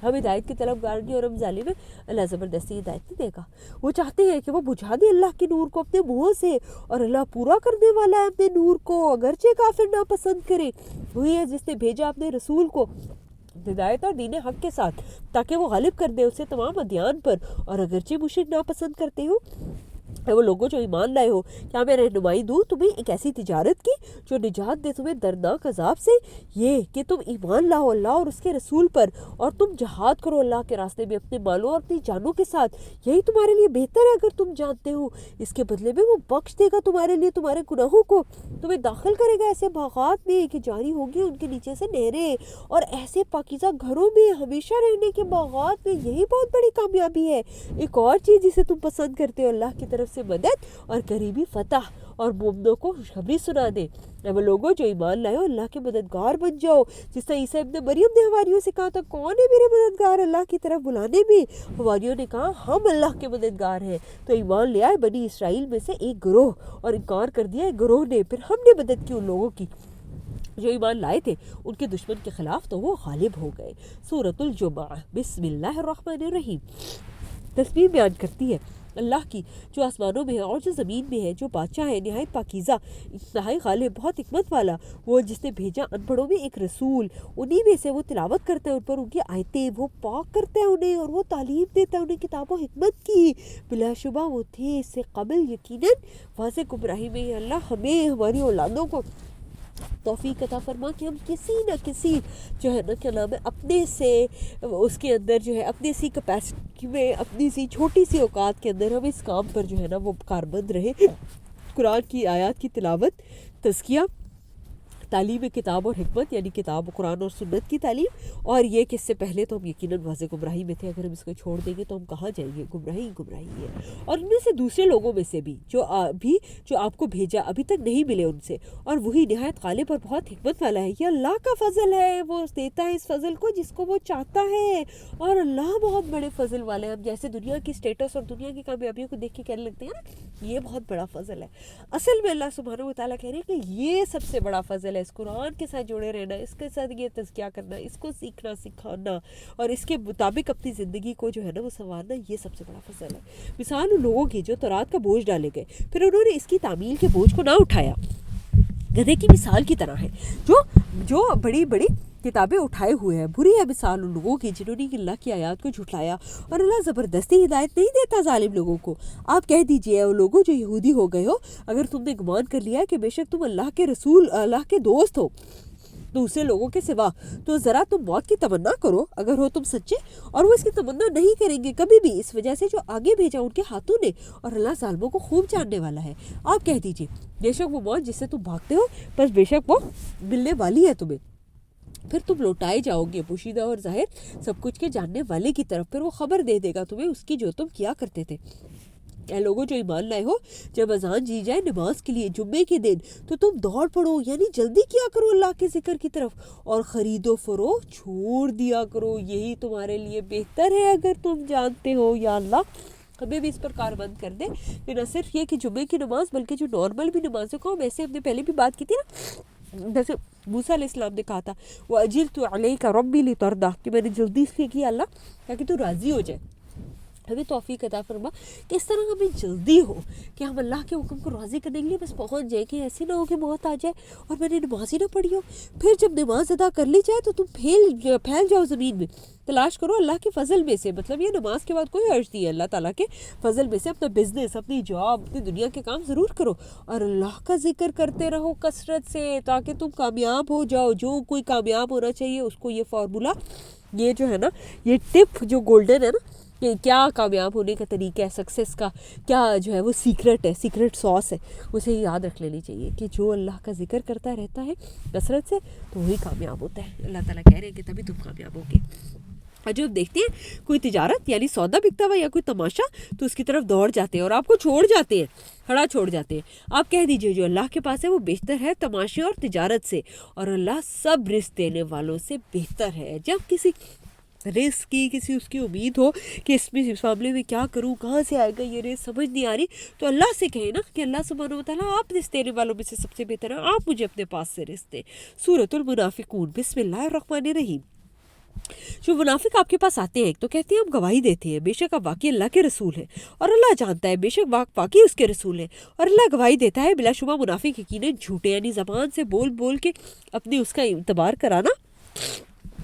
ہم ہدایت کی طرف گار نہیں، اور ہم ظالم ہیں، اللہ زبردستی ہدایت نہیں دے گا۔ وہ چاہتے ہیں کہ وہ بجھا دے اللہ کے نور کو اپنے منہوں سے، اور اللہ پورا کرنے والا ہے اپنے نور کو، اگرچہ کافر ناپسند کرے۔ وہی ہے جس نے بھیجا اپنے رسول کو ہدایت اور دین حق کے ساتھ تاکہ وہ غالب کر دے اسے تمام ادیان پر، اور اگرچہ مشرک ناپسند کرتے ہو وہ لوگوں جو ایمان لائے ہو، کیا میں رہنمائی دوں تمہیں ایک ایسی تجارت کی جو نجات دے تمہیں دردناک عذاب سے، یہ کہ تم ایمان لاؤ اللہ اور اس کے رسول پر، اور تم جہاد کرو اللہ کے راستے میں اپنے مالوں اور اپنی جانوں کے ساتھ، یہی تمہارے لیے بہتر ہے اگر تم جانتے ہو۔ اس کے بدلے میں وہ بخش دے گا تمہارے لیے تمہارے گناہوں کو، تمہیں داخل کرے گا ایسے باغات میں کہ جاری ہوگی ان کے نیچے سے نہریں، اور ایسے پاکیزہ گھروں میں ہمیشہ رہنے کے باغات میں، یہی بہت بڑی کامیابی ہے۔ ایک اور چیز جسے تم پسند کرتے ہو، اللہ کی طرف سے مدد اور قریبی فتح، اور مومنوں کو خوشخبری سنا دے۔ اے وہ لوگوں جو ایمان لائے ہو، اللہ کے مددگار بن جاؤ، جس طرح عیسیٰ ابن مریم نے حواریوں سے کہا تھا کون ہے میرے مددگار اللہ کی طرف بلانے میں؟ حواریوں نے کہا ہم اللہ کے مددگار ہیں۔ تو ایمان لے آئے بنی اسرائیل میں سے ایک گروہ، اور انکار کر دیا ایک گروہ نے، پھر ہم نے مدد کی ان لوگوں کی جو ایمان لائے تھے ان کے دشمن کے خلاف، تو وہ غالب ہو گئے۔ سورۃ الجمعہ۔ بسم اللہ الرحمن الرحیم۔ تسبیح بیان کرتی ہے اللہ کی جو آسمانوں میں ہے اور جو زمین میں ہے، جو بادشاہ ہے نہایت پاکیزہ، انتہائی غالب، بہت حکمت والا، وہ جس نے بھیجا ان پڑھوں میں ایک رسول، انہی میں سے وہ تلاوت کرتا ہے ان پر ان کی آیتیں، وہ پاک کرتا ہے انہیں، اور وہ تعلیم دیتا ہے انہیں کتاب و حکمت کی، بلا شبہ وہ تھے اس سے قبل یقیناً واضح گمراہی میں۔ اللہ ہمیں ہماری اولادوں کو توفیق عطا فرما کہ ہم کسی نہ کسی جو ہے نا کیا نام ہے اپنے سے اس کے اندر جو ہے اپنی سی کیپیسٹی میں، اپنی سی چھوٹی سی اوقات کے اندر ہم اس کام پر جو ہے نا وہ کاربند رہے، قرآن کی آیات کی تلاوت، تزکیہ، تعلیم کتاب اور حکمت، یعنی کتاب قرآن اور سنت کی تعلیم، اور یہ کہ اس سے پہلے تو ہم یقیناً واضح گمراہی میں تھے، اگر ہم اس کو چھوڑ دیں گے تو ہم کہاں جائیں گے؟ گمراہی ہے۔ اور ان میں سے دوسرے لوگوں میں سے بھی جو آپ کو بھیجا ابھی تک نہیں ملے ان سے، اور وہی نہایت غالب اور بہت حکمت والا ہے۔ یہ اللہ کا فضل ہے، وہ دیتا ہے اس فضل کو جس کو وہ چاہتا ہے، اور اللہ بہت بڑے فضل والے ہیں۔ ہم جیسے دنیا کی سٹیٹس اور دنیا کی کامیابیوں کو دیکھ کے کہنے لگتے ہیں نا یہ بہت بڑا فضل ہے، اصل میں اللہ سبحانہ و تعالیٰ کہہ رہے ہیں کہ یہ سب سے بڑا فضل ہے، اس قرآن کے ساتھ جڑے رہنا، اس کے ساتھ یہ تزکیہ کرنا، اس کو سیکھنا سکھانا، اور اس کے مطابق اپنی زندگی کو جو ہے نا وہ سنوارنا، یہ سب سے بڑا فضل ہے۔ مثال ان لوگوں کی جو تورات کا بوجھ ڈالے گئے، پھر انہوں نے اس کی تعمیل کے بوجھ کو نہ اٹھایا، گدھے کی مثال کی طرح ہے جو بڑی بڑی کتابیں اٹھائے ہوئے ہیں۔ بری ہے مثال ان لوگوں کی جنہوں نے اللہ کی آیات کو جھٹلایا، اور اللہ زبردستی ہدایت نہیں دیتا ظالم لوگوں کو۔ آپ کہہ دیجئے وہ لوگوں جو یہودی ہو گئے ہو، اگر تم نے گمان کر لیا کہ بے شک تم اللہ کے رسول، اللہ کے دوست ہو دوسرے لوگوں کے سوا، تو ذرا تم موت کی تمنا کرو اگر ہو تم سچے، اور وہ اس کی تمنا نہیں کریں گے کبھی بھی، اس وجہ سے جو آگے بھیجا ان کے ہاتھوں نے، اور اللہ ظالموں کو خوب جاننے والا ہے۔ آپ کہہ دیجئے بے شک وہ موت جس سے تم بھاگتے ہو، بس بے شک وہ ملنے والی ہے تمہیں، پھر تم لوٹائے جاؤ گے پوشیدہ اور ظاہر سب کچھ کے جاننے والے کی طرف، پھر وہ خبر دے دے گا تمہیں اس کی جو تم کیا کرتے تھے۔ اے لوگوں جو ایمان لائے ہو، جب اذان دی جائے نماز کے لیے جمعے کے دن تو تم دوڑ پڑو، یعنی جلدی کیا کرو اللہ کے ذکر کی طرف، اور خرید و فروخت چھوڑ دیا کرو، یہی تمہارے لیے بہتر ہے اگر تم جانتے ہو۔ یا اللہ ہمیں بھی اس پر کاربند کر دے کہ نہ صرف یہ کہ جمعے کی نماز بلکہ جو نارمل بھی نمازوں کو، ویسے ہم نے پہلے بھی بات کی تھی نا، جیسے موسیٰ علیہ السلام نے کہا تھا وَأَجِلْتُ عَلَيْكَ رَبِّي لِتَرْضَىٰ، کہ میں نے جلدی اس لیے کیا اللہ تاکہ تو راضی ہو جائے۔ ہمیں توفیق عطا فرما کہ اس طرح ہمیں جلدی ہو کہ ہم اللہ کے حکم کو راضی کرنے کے لیے بس پہنچ جائیں، کہ ایسے نہ ہو کہ موت آ جائے اور میں نے نماز ہی نہ پڑھی ہو۔ پھر جب نماز ادا کر لی جائے تو تم پھیل جاؤ زمین میں، تلاش کرو اللہ کے فضل میں سے، مطلب یہ نماز کے بعد کوئی عرض نہیں ہے، اللہ تعالیٰ کے فضل میں سے اپنا بزنس، اپنی جاب، اپنی دنیا کے کام ضرور کرو، اور اللہ کا ذکر کرتے رہو کثرت سے تاکہ تم کامیاب ہو جاؤ۔ جو کوئی کامیاب ہونا چاہیے اس کو یہ فارمولہ یہ جو ہے نا یہ ٹپ جو گولڈن ہے نا کہ کیا کامیاب ہونے کا طریقہ ہے، سکسیس کا کیا جو ہے وہ سیکرٹ ہے، سیکرٹ ساس ہے، اسے یاد رکھ لینی چاہیے کہ جو اللہ کا ذکر کرتا رہتا ہے کثرت سے تو وہی کامیاب ہوتا ہے۔ اللہ تعالیٰ کہہ رہے ہیں کہ تبھی تم کامیاب ہوگے۔ اور جب دیکھتے ہیں کوئی تجارت یعنی سودا بکتا ہوا یا کوئی تماشا تو اس کی طرف دوڑ جاتے ہیں اور آپ کو چھوڑ جاتے ہیں، کھڑا چھوڑ جاتے ہیں۔ آپ کہہ دیجئے جو اللہ کے پاس ہے وہ بہتر ہے تماشے اور تجارت سے، اور اللہ سب رزق دینے والوں سے بہتر ہے۔ جب کسی رزق کی کسی اس کی امید ہو کہ اس معاملے میں کیا کروں، کہاں سے آئے گا یہ رزق، سمجھ نہیں آ رہی، تو اللہ سے کہیں نا کہ اللہ سبحانہ وتعالیٰ آپ رزق دینے والوں میں سے سب سے بہتر ہیں، آپ مجھے اپنے پاس سے رزق دیں۔ سورۃ المنافقون، بسم اللہ الرحمن الرحیم۔ جو منافق آپ کے پاس آتے ہیں تو کہتے ہیں ہم گواہی دیتے ہیں بے شک آپ واقعی اللہ کے رسول ہیں، اور اللہ جانتا ہے بے شک واقعی اس کے رسول ہیں، اور اللہ گواہی دیتا ہے بلا شبہ منافق یقیناً جھوٹے، یعنی زبان سے بول بول کے اپنے اس کا اعتبار کرانا،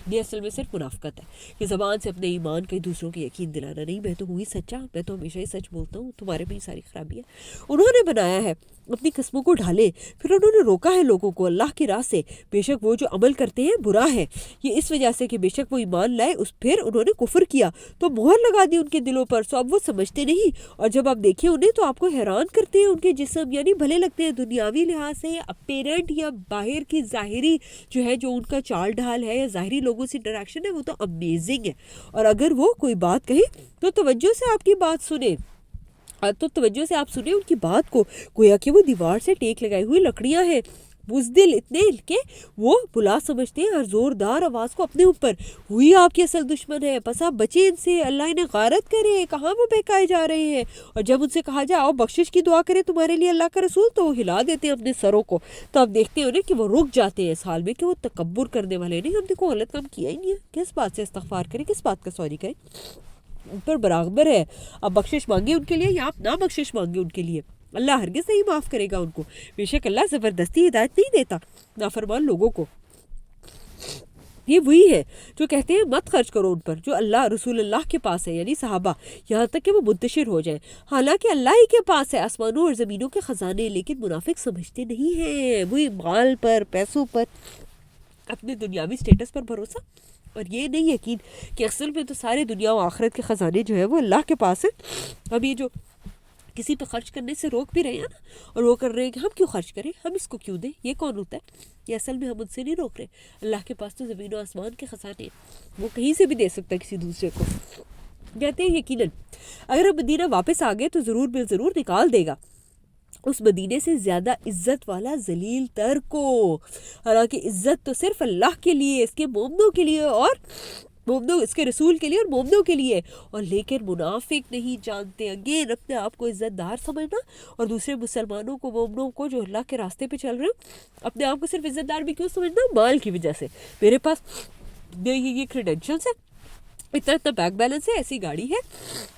یہ اصل میں صرف منافقت ہے کہ زبان سے اپنے ایمان کے دوسروں کی یقین دلانا، نہیں میں تو ہوں ہی سچا، میں تو ہمیشہ ہی سچ بولتا ہوں، تمہارے میں ہی ساری خرابی ہے۔ انہوں نے بنایا ہے اپنی قسموں کو ڈھالے، پھر انہوں نے روکا ہے لوگوں کو اللہ کی راہ سے، بے شک وہ جو عمل کرتے ہیں برا ہے، یہ اس وجہ سے کہ بے شک وہ ایمان لائے پھر انہوں نے کفر کیا تو مہر لگا دی ان کے دلوں پر، سو اب وہ سمجھتے نہیں، اور جب آپ دیکھیں انہیں تو آپ کو حیران کرتے ہیں ان کے جسم، یعنی بھلے لگتے ہیں دنیاوی لحاظ سے یا اپیرنٹ یا باہر کی ظاہری جو ہے جو ان کا چال ڈھال ہے یا ظاہری لوگوں سے انٹریکشن ہے وہ تو امیزنگ ہے، اور اگر وہ کوئی بات کہے تو توجہ سے آپ کی بات سنیں، تو توجہ سے آپ سنیں ان کی بات کو، گویا کہ وہ دیوار سے ٹیک لگائی ہوئی لکڑیاں ہیں، بزدل اتنے کہ وہ بلا سمجھتے ہیں ہر زوردار آواز کو اپنے اوپر، وہی آپ کے اصل دشمن ہے، پس آپ بچیں ان سے، اللہ انہیں غارت کرے، کہاں وہ بہکائے جا رہے ہیں۔ اور جب ان سے کہا جائے آؤ بخشش کی دعا کرے تمہارے لیے اللہ کا رسول، تو وہ ہلا دیتے ہیں اپنے سروں کو، تو آپ دیکھتے ہیں انہیں کہ وہ رک جاتے ہیں اس حال میں کہ وہ تکبر کرنے والے نہیں، ہم نے کوئی غلط کام کیا ہی نہیں ہے، کس بات سے استغفار کریں، کس بات کا سوری کریں، ان پر برابر ہے، آپ بخشش مانگے ان کے لیے یا آپ نہ بخشش مانگے ان کے لیے، اللہ ہرگز نہیں معاف کرے گا ان کو، بے شک اللہ زبردستی ہدایت نہیں دیتا نافرمان لوگوں کو۔ یہ وہی ہے جو کہتے ہیں مت خرچ کرو ان پر جو اللہ رسول اللہ کے پاس ہے، یعنی صحابہ، یہاں تک کہ وہ منتشر ہو جائیں، حالانکہ اللہ ہی کے پاس ہے آسمانوں اور زمینوں کے خزانے، لیکن منافق سمجھتے نہیں ہیں، وہی مال پر، پیسوں پر، اپنے دنیاوی سٹیٹس پر بھروسہ، اور یہ نہیں یقین کہ اصل میں تو سارے دنیا و آخرت کے خزانے جو ہے وہ اللہ کے پاس ہیں۔ اب یہ جو کسی پہ خرچ کرنے سے روک بھی رہے ہیں نا، اور وہ کر رہے ہیں کہ ہم کیوں خرچ کریں، ہم اس کو کیوں دیں، یہ کون ہوتا ہے؟ یہ اصل میں ہم ان سے نہیں روک رہے، اللہ کے پاس تو زمین و آسمان کے خزانے ہیں، وہ کہیں سے بھی دے سکتا ہے کسی دوسرے کو۔ کہتے ہیں یقیناً اگر ہم مدینہ واپس آ گئے تو ضرور بالضرور نکال دے گا اس مدینے سے زیادہ عزت والا ذلیل تر کو، حالانکہ عزت تو صرف اللہ کے لیے، اس کے مومنوں کے لیے، اور مومنوں اس کے رسول کے لیے اور مومنوں کے لیے، اور لیکن منافق نہیں جانتے، اگین اپنے آپ کو عزت دار سمجھنا، اور دوسرے مسلمانوں کو، مومنوں کو جو اللہ کے راستے پہ چل رہے ہیں، اپنے آپ کو صرف عزت دار بھی کیوں سمجھنا؟ مال کی وجہ سے، میرے پاس یہ کریڈینشلز ہے، اتنا بینک بیلنس ہے، ایسی گاڑی ہے،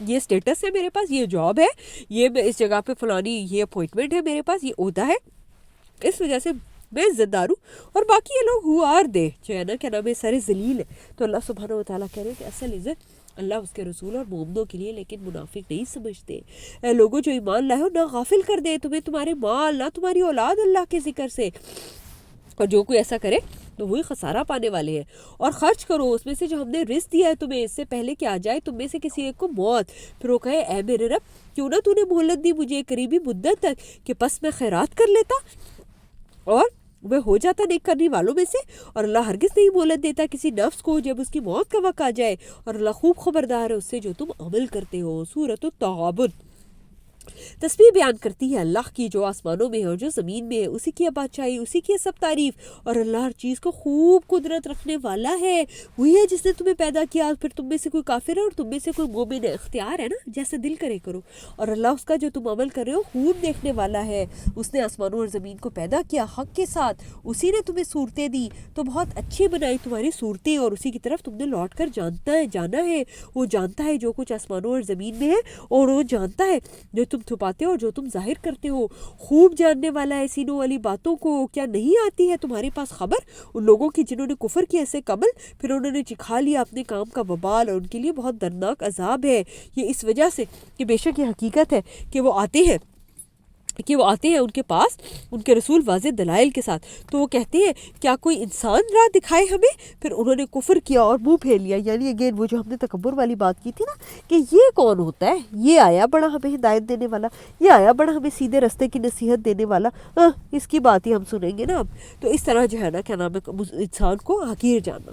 یہ سٹیٹس ہے میرے پاس، یہ جاب ہے، یہ میں اس جگہ پہ فلانی یہ اپوائنٹمنٹ ہے میرے پاس، یہ عہدہ ہے، اس وجہ سے میں عزت دار ہوں، اور باقی یہ لوگ ہو آر دے جو ہے نا کیا نام ہے سارے ذلیل ہیں۔ تو اللہ سبحانہ وتعالیٰ کہہ رہے ہیں کہ اصل عزت اللہ اس کے رسول اور مومنوں کے لیے، لیکن منافق نہیں سمجھتے۔ اے لوگوں جو ایمان لائے ہو، نہ غافل کر دے تمہیں تمہارے مال، نہ تمہاری اولاد اللہ کے ذکر سے، اور جو کوئی ایسا کرے تو وہی خسارہ پانے والے ہیں، اور خرچ کرو اس میں سے جو ہم نے رزق دیا ہے تمہیں، اس سے پہلے کہ آ جائے تم میں سے کسی ایک کو موت، پھر وہ کہے اے میرے رب کیوں نہ تو نے مہلت دی مجھے قریبی مدت تک کہ پس میں خیرات کر لیتا اور وہ ہو جاتا نیک کرنے والوں میں سے، اور اللہ ہرگز نہیں مہلت دیتا کسی نفس کو جب اس کی موت کا وقت آ جائے، اور اللہ خوب خبردار ہے اس سے جو تم عمل کرتے ہو۔ سورۃ التغابن تسبیح بیان کرتی ہے اللہ کی جو آسمانوں میں ہے اور جو زمین میں ہے، اسی کی بادشاہی، اسی کی سب تعریف، اور اللہ ہر چیز کو خوب قدرت رکھنے والا ہے، وہی ہے جس نے تمہیں پیدا کیا، پھر تم میں سے کوئی کافر ہے اور تم میں سے کوئی مومن ہے، اختیار ہے نا جیسا دل کرے کرو، اور اللہ اس کا جو تم عمل کر رہے ہو خوب دیکھنے والا ہے، اس نے آسمانوں اور زمین کو پیدا کیا حق کے ساتھ، اسی نے تمہیں صورتیں دی تو بہت اچھی بنائی تمہاری صورتیں، اور اسی کی طرف تم نے لوٹ کر جانا ہے، وہ جانتا ہے جو کچھ آسمانوں اور زمین میں ہے، اور وہ جانتا ہے جو تم چھپاتے ہو اور جو تم ظاہر کرتے ہو، خوب جاننے والا ہے سینوں والی باتوں کو۔ کیا نہیں آتی ہے تمہارے پاس خبر ان لوگوں کی جنہوں نے کفر کیا سے قبل، پھر انہوں نے چکھا لیا اپنے کام کا وبال، اور ان کے لیے بہت دردناک عذاب ہے۔ یہ اس وجہ سے کہ بے شک یہ حقیقت ہے کہ وہ آتے ہیں کہ وہ آتے ہیں ان کے پاس ان کے رسول واضح دلائل کے ساتھ، تو وہ کہتے ہیں کیا کوئی انسان راہ دکھائے ہمیں؟ پھر انہوں نے کفر کیا اور منہ پھیر لیا. یعنی اگین وہ جو ہم نے تکبر والی بات کی تھی نا کہ یہ کون ہوتا ہے، یہ آیا بڑا ہمیں ہدایت دینے والا، یہ آیا بڑا ہمیں سیدھے رستے کی نصیحت دینے والا، اس کی بات ہی ہم سنیں گے نا اب. تو اس طرح جو ہے نا کیا نام ہے انسان کو حقیر جاننا.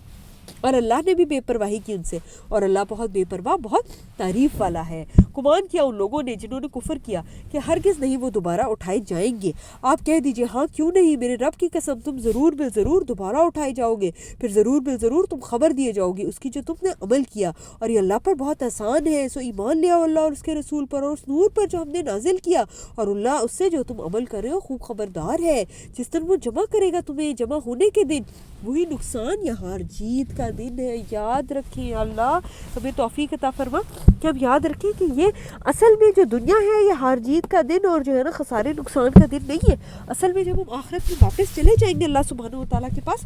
اور اللہ نے بھی بے پرواہی کی ان سے، اور اللہ بہت بے پرواہ بہت تعریف والا ہے. گمان کیا ان لوگوں نے جنہوں نے کفر کیا کہ ہرگز نہیں وہ دوبارہ اٹھائے جائیں گے. آپ کہہ دیجئے ہاں کیوں نہیں، میرے رب کی قسم تم ضرور بالضرور دوبارہ اٹھائے جاؤ گے، پھر ضرور بالضرور تم خبر دیے جاؤ گے اس کی جو تم نے عمل کیا، اور یہ اللہ پر بہت آسان ہے. سو ایمان لے آؤ اللہ اور اس کے رسول پر اور اس نور پر جو ہم نے نازل کیا، اور اللہ اس سے جو تم عمل کر رہے ہو خوب خبردار ہے. جس دن وہ جمع کرے گا تمہیں، جمع ہونے کے دن، وہی نقصان یا ہار جیت کا دن ہے. یاد رکھیں، اللہ ہمیں توفیق عطا فرما کہ ہم یاد رکھیں کہ یہ اصل میں جو دنیا ہے یہ ہار جیت کا دن اور جو ہے نا خسارے نقصان کا دن نہیں ہے. اصل میں جب ہم آخرت میں واپس چلے جائیں گے اللہ سبحانہ و تعالیٰ کے پاس،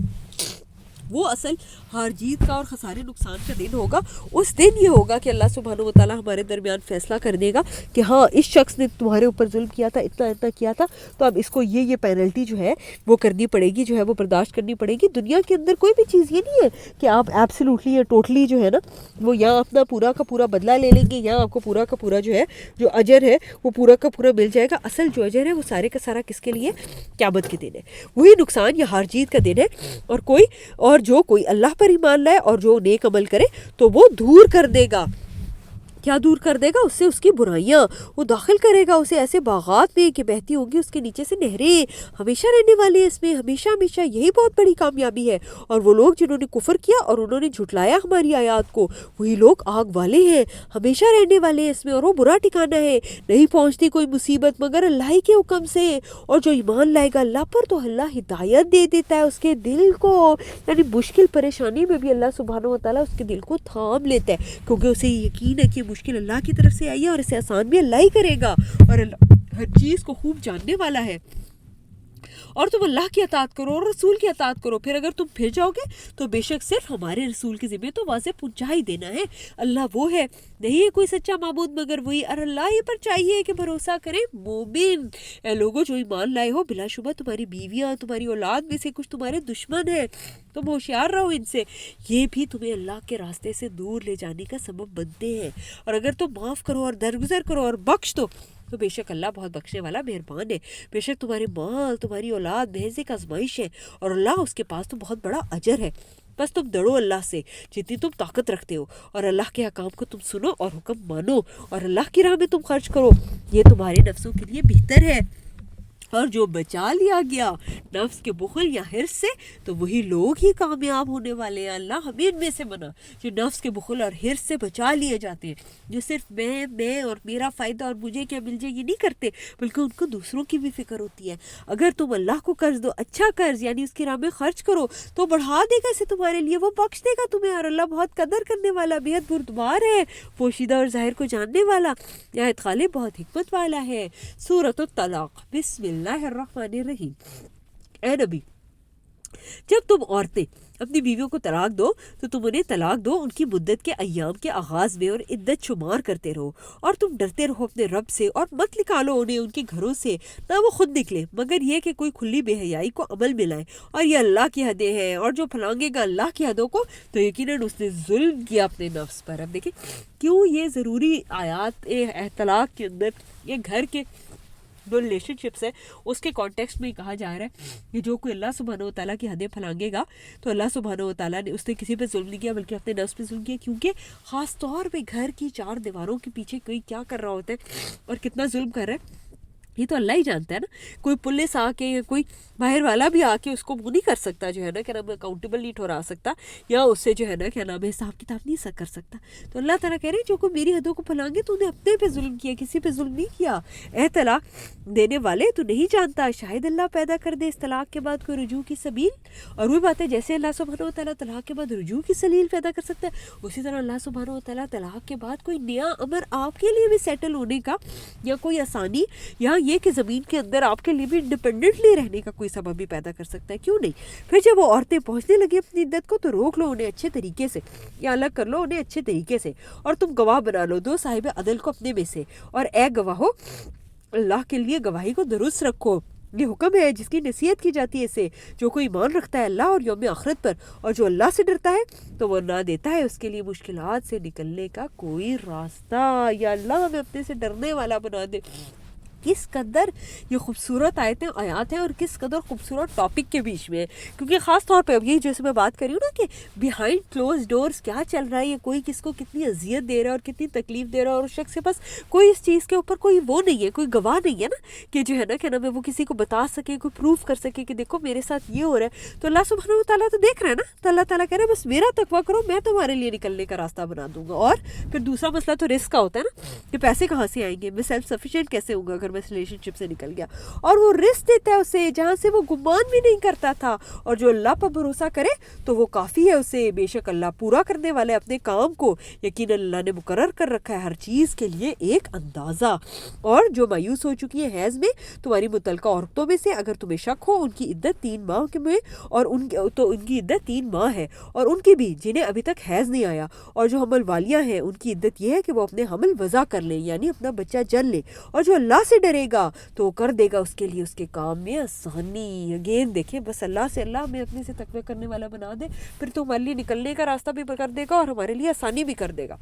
وہ اصل ہار جیت کا اور خسارے نقصان کا دن ہوگا. اس دن یہ ہوگا کہ اللہ سبحانہ و تعالیٰ ہمارے درمیان فیصلہ کر دے گا کہ ہاں اس شخص نے تمہارے اوپر ظلم کیا تھا، اتنا اتنا کیا تھا، تو اب اس کو یہ پینلٹی جو ہے وہ کرنی پڑے گی، جو ہے وہ برداشت کرنی پڑے گی. دنیا کے اندر کوئی بھی چیز یہ نہیں ہے کہ آپ ایبسلیوٹلی یا ٹوٹلی جو ہے نا وہ یہاں اپنا پورا کا پورا بدلہ لے لیں گے، یہاں آپ کو پورا کا پورا جو ہے جو اجر ہے وہ پورا کا پورا مل جائے گا. اصل جو اجر ہے وہ سارے کا سارا کس کے لیے؟ قیامت کے دن ہے. وہی نقصان یا ہار جیت کا دن ہے. اور جو کوئی اللہ پر ایمان لائے اور جو نیک عمل کرے تو وہ دور کر دے گا. کیا دور کر دے گا؟ اس سے اس کی برائیاں. وہ داخل کرے گا اسے ایسے باغات میں کہ بہتی ہوگی اس کے نیچے سے نہریں، ہمیشہ رہنے والے اس میں ہمیشہ ہمیشہ. یہی بہت بڑی کامیابی ہے. اور وہ لوگ جنہوں نے کفر کیا اور انہوں نے جھٹلایا ہماری آیات کو، وہی لوگ آگ والے ہیں، ہمیشہ رہنے والے اس میں، اور وہ برا ٹھکانہ ہے. نہیں پہنچتی کوئی مصیبت مگر اللہ ہی کے حکم سے. اور جو ایمان لائے گا اللہ پر تو اللہ ہدایت دے دیتا ہے اس کے دل کو. یعنی مشکل پریشانی میں بھی اللہ سبحانہ و تعالیٰ اس کے دل کو تھام لیتا ہے، کیونکہ اسے یقین ہے کہ مشکل اللہ کی طرف سے آئی ہے اور اسے آسان بھی اللہ ہی کرے گا، اور اللہ ہر چیز کو خوب جاننے والا ہے. اور تم اللہ کی اطاعت کرو اور رسول کی اطاعت کرو. پھر اگر تم پھر جاؤ گے تو بے شک صرف ہمارے رسول کے ذمہ تو واضح پہنچا ہی دینا ہے. اللہ وہ ہے، نہیں ہے کوئی سچا معبود مگر وہی، اور اللہ ہی پر چاہیے کہ بھروسہ کرے مومن. اے لوگوں جو ایمان لائے ہو، بلا شبہ تمہاری بیویاں، تمہاری اولاد میں سے کچھ تمہارے دشمن ہیں، تم ہوشیار رہو ان سے. یہ بھی تمہیں اللہ کے راستے سے دور لے جانے کا سبب بنتے ہیں. اور اگر تم معاف کرو اور درگزر کرو اور بخش دو تو بے شک اللہ بہت بخشنے والا مہربان ہے. بے شک تمہارے مال، تمہاری اولاد محض ایک آزمائش ہے، اور اللہ اس کے پاس تو بہت بڑا اجر ہے. بس تم ڈرو اللہ سے جتنی تم طاقت رکھتے ہو، اور اللہ کے حکام کو تم سنو اور حکم مانو، اور اللہ کی راہ میں تم خرچ کرو، یہ تمہارے نفسوں کے لیے بہتر ہے. اور جو بچا لیا گیا نفس کے بخل یا حرص سے تو وہی لوگ ہی کامیاب ہونے والے ہیں. اللہ ہمیں ان میں سے بنا جو نفس کے بخل اور حرص سے بچا لیے جاتے ہیں، جو صرف میں اور میرا فائدہ اور مجھے کیا مل جائے یہ نہیں کرتے، بلکہ ان کو دوسروں کی بھی فکر ہوتی ہے. اگر تم اللہ کو قرض دو، اچھا قرض یعنی اس کی راہ میں خرچ کرو، تو بڑھا دے گا اسے تمہارے لیے، وہ بخش دے گا تمہیں. اور اللہ بہت قدر کرنے والا، بےحد بردبار ہے، پوشیدہ اور ظاہر کو جاننے والا. آیت خالق بہت حکمت والا ہے. سورۃ الطلاق. بسم اللہ الرحمن الرحیم. اے نبی، جب تم عورتیں اپنی بیویوں کو طلاق دو تو تم انہیں طلاق دو ان کی مدت کے ایام کے آغاز میں، اور عدت شمار کرتے رہو. اور تم ڈرتے رہو اپنے رب سے، اور مت نکالو انہیں ان کے گھروں سے، نہ وہ خود نکلے، مگر یہ کہ کوئی کھلی بے حیائی کو عمل میں لائے. اور یہ اللہ کی حدیں ہیں، اور جو پھلانگے گا اللہ کی حدوں کو تو یقیناً اس نے ظلم کیا اپنے نفس پر. اب دیکھیں کیوں یہ ضروری آیات طلاق کے اندر یہ گھر کے جو ریلیشن شپس ہے اس کے کانٹیکسٹ میں کہا جا رہا ہے کہ جو کوئی اللہ سبحانہ و تعالیٰ کی حدیں پھلانگے گا تو اللہ سبحانہ و تعالیٰ نے اس نے کسی پہ ظلم نہیں کیا بلکہ اپنے نفس پہ ظلم کیا. کیونکہ خاص طور پہ گھر کی چار دیواروں کے پیچھے کوئی کیا کر رہا ہوتا ہے اور کتنا ظلم کر رہا ہے یہ تو اللہ ہی جانتا ہے نا. کوئی پولیس آ کے یا کوئی باہر والا بھی آ کے اس کو وہ نہیں کر سکتا، جو ہے نا کیا نام اکاؤنٹیبل نہیں ٹھہرا سکتا، یا اس سے جو ہے نا کیا نام ہے حساب کتاب نہیں کر سکتا. تو اللہ تعالیٰ کہہ رہے ہیں جو کوئی میری حدوں کو پھلانگے تو انہیں اپنے پہ ظلم کیا، کسی پہ ظلم نہیں کیا. اے طلاق دینے والے تو نہیں جانتا شاید اللہ پیدا کر دے اس طلاق کے بعد کوئی رجوع کی سبیل. اور وہ بات ہے جیسے اللہ سبحانہ و تعالیٰ طلاق کے بعد رجوع کی سبیل پیدا کر سکتا ہے، اسی طرح اللہ سبحانہ و تعالیٰ طلاق کے بعد کوئی نیا امر آپ کے لیے بھی سیٹل ہونے کا یا کوئی آسانی یا یہ کہ زمین کے اندر آپ کے لیے بھی انڈیپینڈنٹلی رہنے کا کوئی سبب بھی پیدا کر سکتا ہے. کیوں نہیں؟ پھر جب وہ عورتیں پہنچنے لگی اپنی عدت کو تو روک لو انہیں اچھے طریقے سے، یا الگ کر لو انہیں اچھے طریقے سے، اور تم گواہ بنا لو دو صاحب عدل کو اپنے میں سے. اور اے گواہو اللہ کے لیے گواہی کو درست رکھو، یہ حکم ہے جس کی نصیحت کی جاتی ہے اسے، جو کوئی ایمان رکھتا ہے اللہ اور یوم آخرت پر، اور جو اللہ سے ڈرتا ہے تو وہ نہ دیتا ہے اس کے لیے مشکلات سے نکلنے کا کوئی راستہ۔ یا اللہ ہمیں اپنے سے ڈرنے والا بنا دے۔ کس قدر یہ خوبصورت آیات ہیں اور کس قدر خوبصورت ٹاپک کے بیچ میں ہے، کیونکہ خاص طور پہ اب یہ جیسے میں بات کر رہی ہوں نا کہ بیہائنڈ کلوز ڈورز کیا چل رہا ہے، یہ کوئی کس کو کتنی اذیت دے رہا ہے اور کتنی تکلیف دے رہا ہے، اور اس شخص کے پاس کوئی اس چیز کے اوپر کوئی وہ نہیں ہے، کوئی گواہ نہیں ہے نا کہ جو ہے نا کہ نا وہ کسی کو بتا سکے، کوئی پروف کر سکے کہ دیکھو میرے ساتھ یہ ہو رہا ہے۔ تو اللہ سبحانہ وتعالیٰ تو دیکھ رہا ہے نا، تو اللہ تعالیٰ کہہ رہا ہے بس میرا تقویٰ کرو، میں تمہارے لیے نکلنے کا راستہ بنا دوں گا۔ اور پھر دوسرا مسئلہ تو رزق کا ہوتا ہے نا کہ پیسے کہاں سے آئیں گے، میں سیلف سفیشینٹ کیسے ہوں گا اگر میں اس ریلیشن شپ سے نکل گیا، اور وہ رزق دیتا ہے اسے جہاں سے وہ گمان بھی نہیں کرتا تھا، اور جو اللہ پر بھروسہ کرے تو وہ کافی ہے اسے، بے شک اللہ پورا کرنے والے اپنے کام کو، یقینا اللہ نے مقرر کر رکھا ہے ہر چیز کے لیے ایک اندازہ۔ اور جو مایوس ہو چکی ہے حیض میں تمہاری متعلقہ عورتوں میں سے، اگر تمہیں شک ہو ان کی عدت 3 ماہ کے میں، اور ان کی عدت 3 ماہ ہے، اور ان کی بھی جنہیں ابھی تک حیض نہیں آیا، اور جو حمل والیاں ہیں ان کی عدت یہ ہے کہ وہ اپنے حمل وضع کر لیں، یعنی اپنا بچہ جن لے، اور جو اللہ سے ڈرے گا تو وہ کر دے گا اس کے لیے اس کے کام میں آسانی۔ اگین دیکھیں بس اللہ سے، اللہ ہمیں اپنے سے تقوی کرنے والا بنا دے، پھر تو ہمارے لیے نکلنے کا راستہ بھی کر دے گا اور ہمارے لیے آسانی بھی کر دے گا۔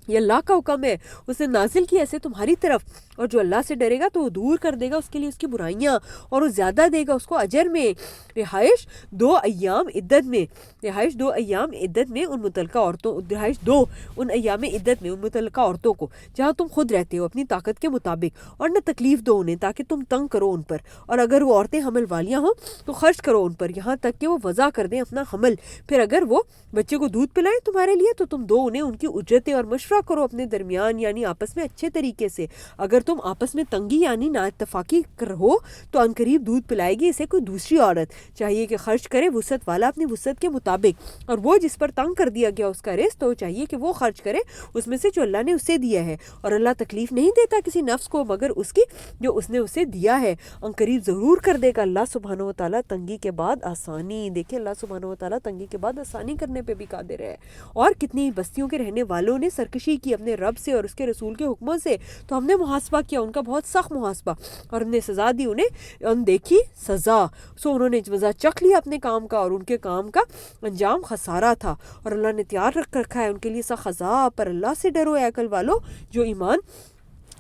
یہ اللہ کا حکم ہے، اس نے نازل کیا ایسے تمہاری طرف، اور جو اللہ سے ڈرے گا تو وہ دور کر دے گا اس کے لیے اس کی برائیاں، اور وہ زیادہ دے گا اس کو اجر میں۔ رہائش 2 ایام عدت میں، رہائش 2 ایام عدت میں ان متعلقہ عورتوں، رہائش 2 ان ایام عدت میں ان متعلقہ عورتوں کو جہاں تم خود رہتے ہو اپنی طاقت کے مطابق، اور نہ تکلیف دو انہیں تاکہ تم تنگ کرو ان پر، اور اگر وہ عورتیں حمل والیاں ہوں تو خرچ کرو ان پر یہاں تک کہ وہ وضع کر دیں اپنا حمل، پھر اگر وہ بچے کو دودھ پلائیں تمہارے لیے تو تم دو انہیں ان کی اجرتیں، اور مشورہ کرو اپنے درمیان یعنی آپس میں اچھے طریقے سے۔ اگر تم آپس میں تنگی یعنی نا اتفاقی ہو تو ان قریب دودھ پلائے گی اسے کوئی دوسری عورت، چاہیے کہ خرچ کرے وسعت والا اپنی وسعت کے مطابق، اور وہ جس پر تنگ کر دیا گیا اس کا رزق تو چاہیے کہ وہ خرچ کرے اس میں سے جو اللہ نے اسے دیا ہے، اور اللہ تکلیف نہیں دیتا کسی نفس کو مگر اس کی جو اس نے اسے دیا ہے، ان قریب ضرور کر دے گا اللہ سبحانہ و تعالیٰ تنگی کے بعد آسانی۔ دیکھیں اللہ سبحانہ و تعالیٰ تنگی کے بعد آسانی کرنے پہ بھی قادر ہے۔ اور کتنی بستیوں کے رہنے والوں نے سرکشی کی اپنے رب سے اور اس کے رسول کے حکموں سے، تو ہم نے محاسبہ کیا ان کا بہت سخت محاسبہ، اور ہم نے سزا دی انہیں اندیکھی سزا، سو انہوں نے مزہ چکھ لیا اپنے کام کا، اور ان کے کام کا انجام خسارہ تھا، اور اللہ نے تیار رکھ رکھا ہے ان کے لیے سخت عذاب۔ پر اللہ سے ڈرو اے عقل والو جو ایمان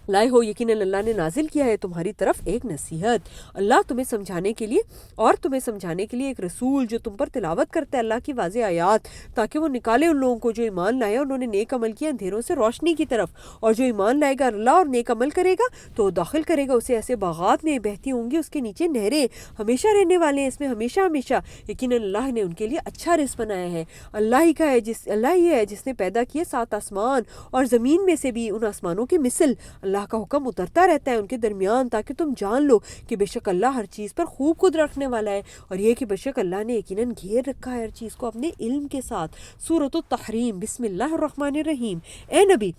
لائے ہو، یقیناً اللہ نے نازل کیا ہے تمہاری طرف ایک نصیحت، اللہ تمہیں سمجھانے کے لیے، اور تمہیں سمجھانے کے لیے ایک رسول جو تم پر تلاوت کرتا ہے اللہ کی واضح آیات، تاکہ وہ نکالے ان لوگوں کو جو ایمان لائے انہوں نے نیک عمل کیا اندھیروں سے روشنی کی طرف، اور جو ایمان لائے گا اللہ اور نیک عمل کرے گا تو وہ داخل کرے گا اسے ایسے باغات میں بہتی ہوں گی اس کے نیچے نہریں، ہمیشہ رہنے والے ہیں اس میں ہمیشہ ہمیشہ، یقیناً اللہ نے ان کے لیے اچھا رزق بنایا ہے۔ اللہ ہی کا ہے اللہ ہی ہے جس نے پیدا کیے 7 آسمان اور زمین میں سے بھی ان آسمانوں کی مثل، اللہ کا حکم اترتا رہتا ہے ان کے درمیان تاکہ تم جان لو کہ بے شک اللہ ہر چیز پر خوب قدرت رکھنے والا ہے، اور یہ کہ بے شک اللہ نے یقیناً گھیر رکھا ہے ہر چیز کو اپنے علم کے ساتھ۔ سورۃ التحریم، بسم اللہ الرحمن الرحیم۔ اے نبی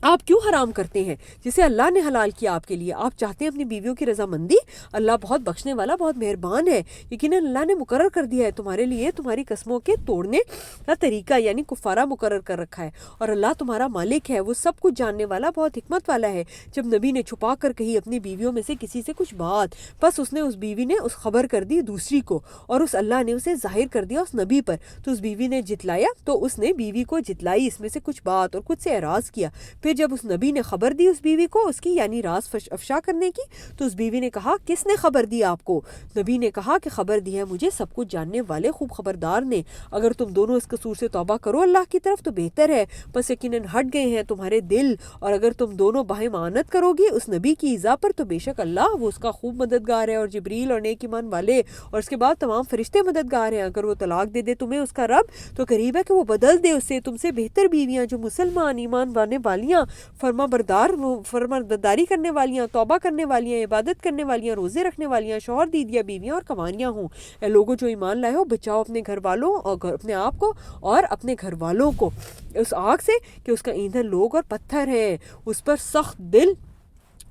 آپ کیوں حرام کرتے ہیں جسے اللہ نے حلال کیا آپ کے لیے؟ آپ چاہتے ہیں اپنی بیویوں کی رضامندی؟ اللہ بہت بخشنے والا بہت مہربان ہے۔ یقیناً اللہ نے مقرر کر دیا ہے تمہارے لیے تمہاری قسموں کے توڑنے کا طریقہ یعنی کفارہ مقرر کر رکھا ہے، اور اللہ تمہارا مالک ہے، وہ سب کچھ جاننے والا بہت حکمت والا ہے۔ جب نبی نے چھپا کر کہی اپنی بیویوں میں سے کسی سے کچھ بات، پس اس نے اس بیوی نے اس خبر کر دی دوسری کو، اور اس اللہ نے اسے ظاہر کر دیا اس نبی پر، تو اس بیوی نے جتلایا، تو اس نے بیوی کو جتلائی اس میں سے کچھ بات اور کچھ سے اعراض کیا۔ پھر جب اس نبی نے خبر دی اس بیوی کو اس کی یعنی راز افشا کرنے کی، تو اس بیوی نے کہا کس نے خبر دی آپ کو؟ نبی نے کہا کہ خبر دی ہے مجھے سب کچھ جاننے والے خوب خبردار نے۔ اگر تم دونوں اس قصور سے توبہ کرو اللہ کی طرف تو بہتر ہے، بس یقیناً ہٹ گئے ہیں تمہارے دل، اور اگر تم دونوں باہم معاونت کرو گی اس نبی کی ایذا پر تو بے شک اللہ وہ اس کا خوب مددگار ہے، اور جبریل اور نیک ایمان والے اور اس کے بعد تمام فرشتے مددگار ہیں۔ اگر وہ طلاق دے دے تمہیں اس کا رب تو قریب ہے کہ وہ بدل دے اسے تم سے بہتر بیویاں جو مسلمان ایمان وانے والیاں فرما برداری کرنے والیاں، توبہ کرنے والیاں، عبادت کرنے والیاں، روزے رکھنے والیاں، شوہر دیدیا بیویاں اور کمانیاں ہوں۔ اے لوگوں جو ایمان لائے ہو بچاؤ اپنے گھر والوں اور اپنے آپ کو اور اپنے گھر والوں کو اس آگ سے کہ اس کا ایندھن لوگ اور پتھر ہے، اس پر سخت دل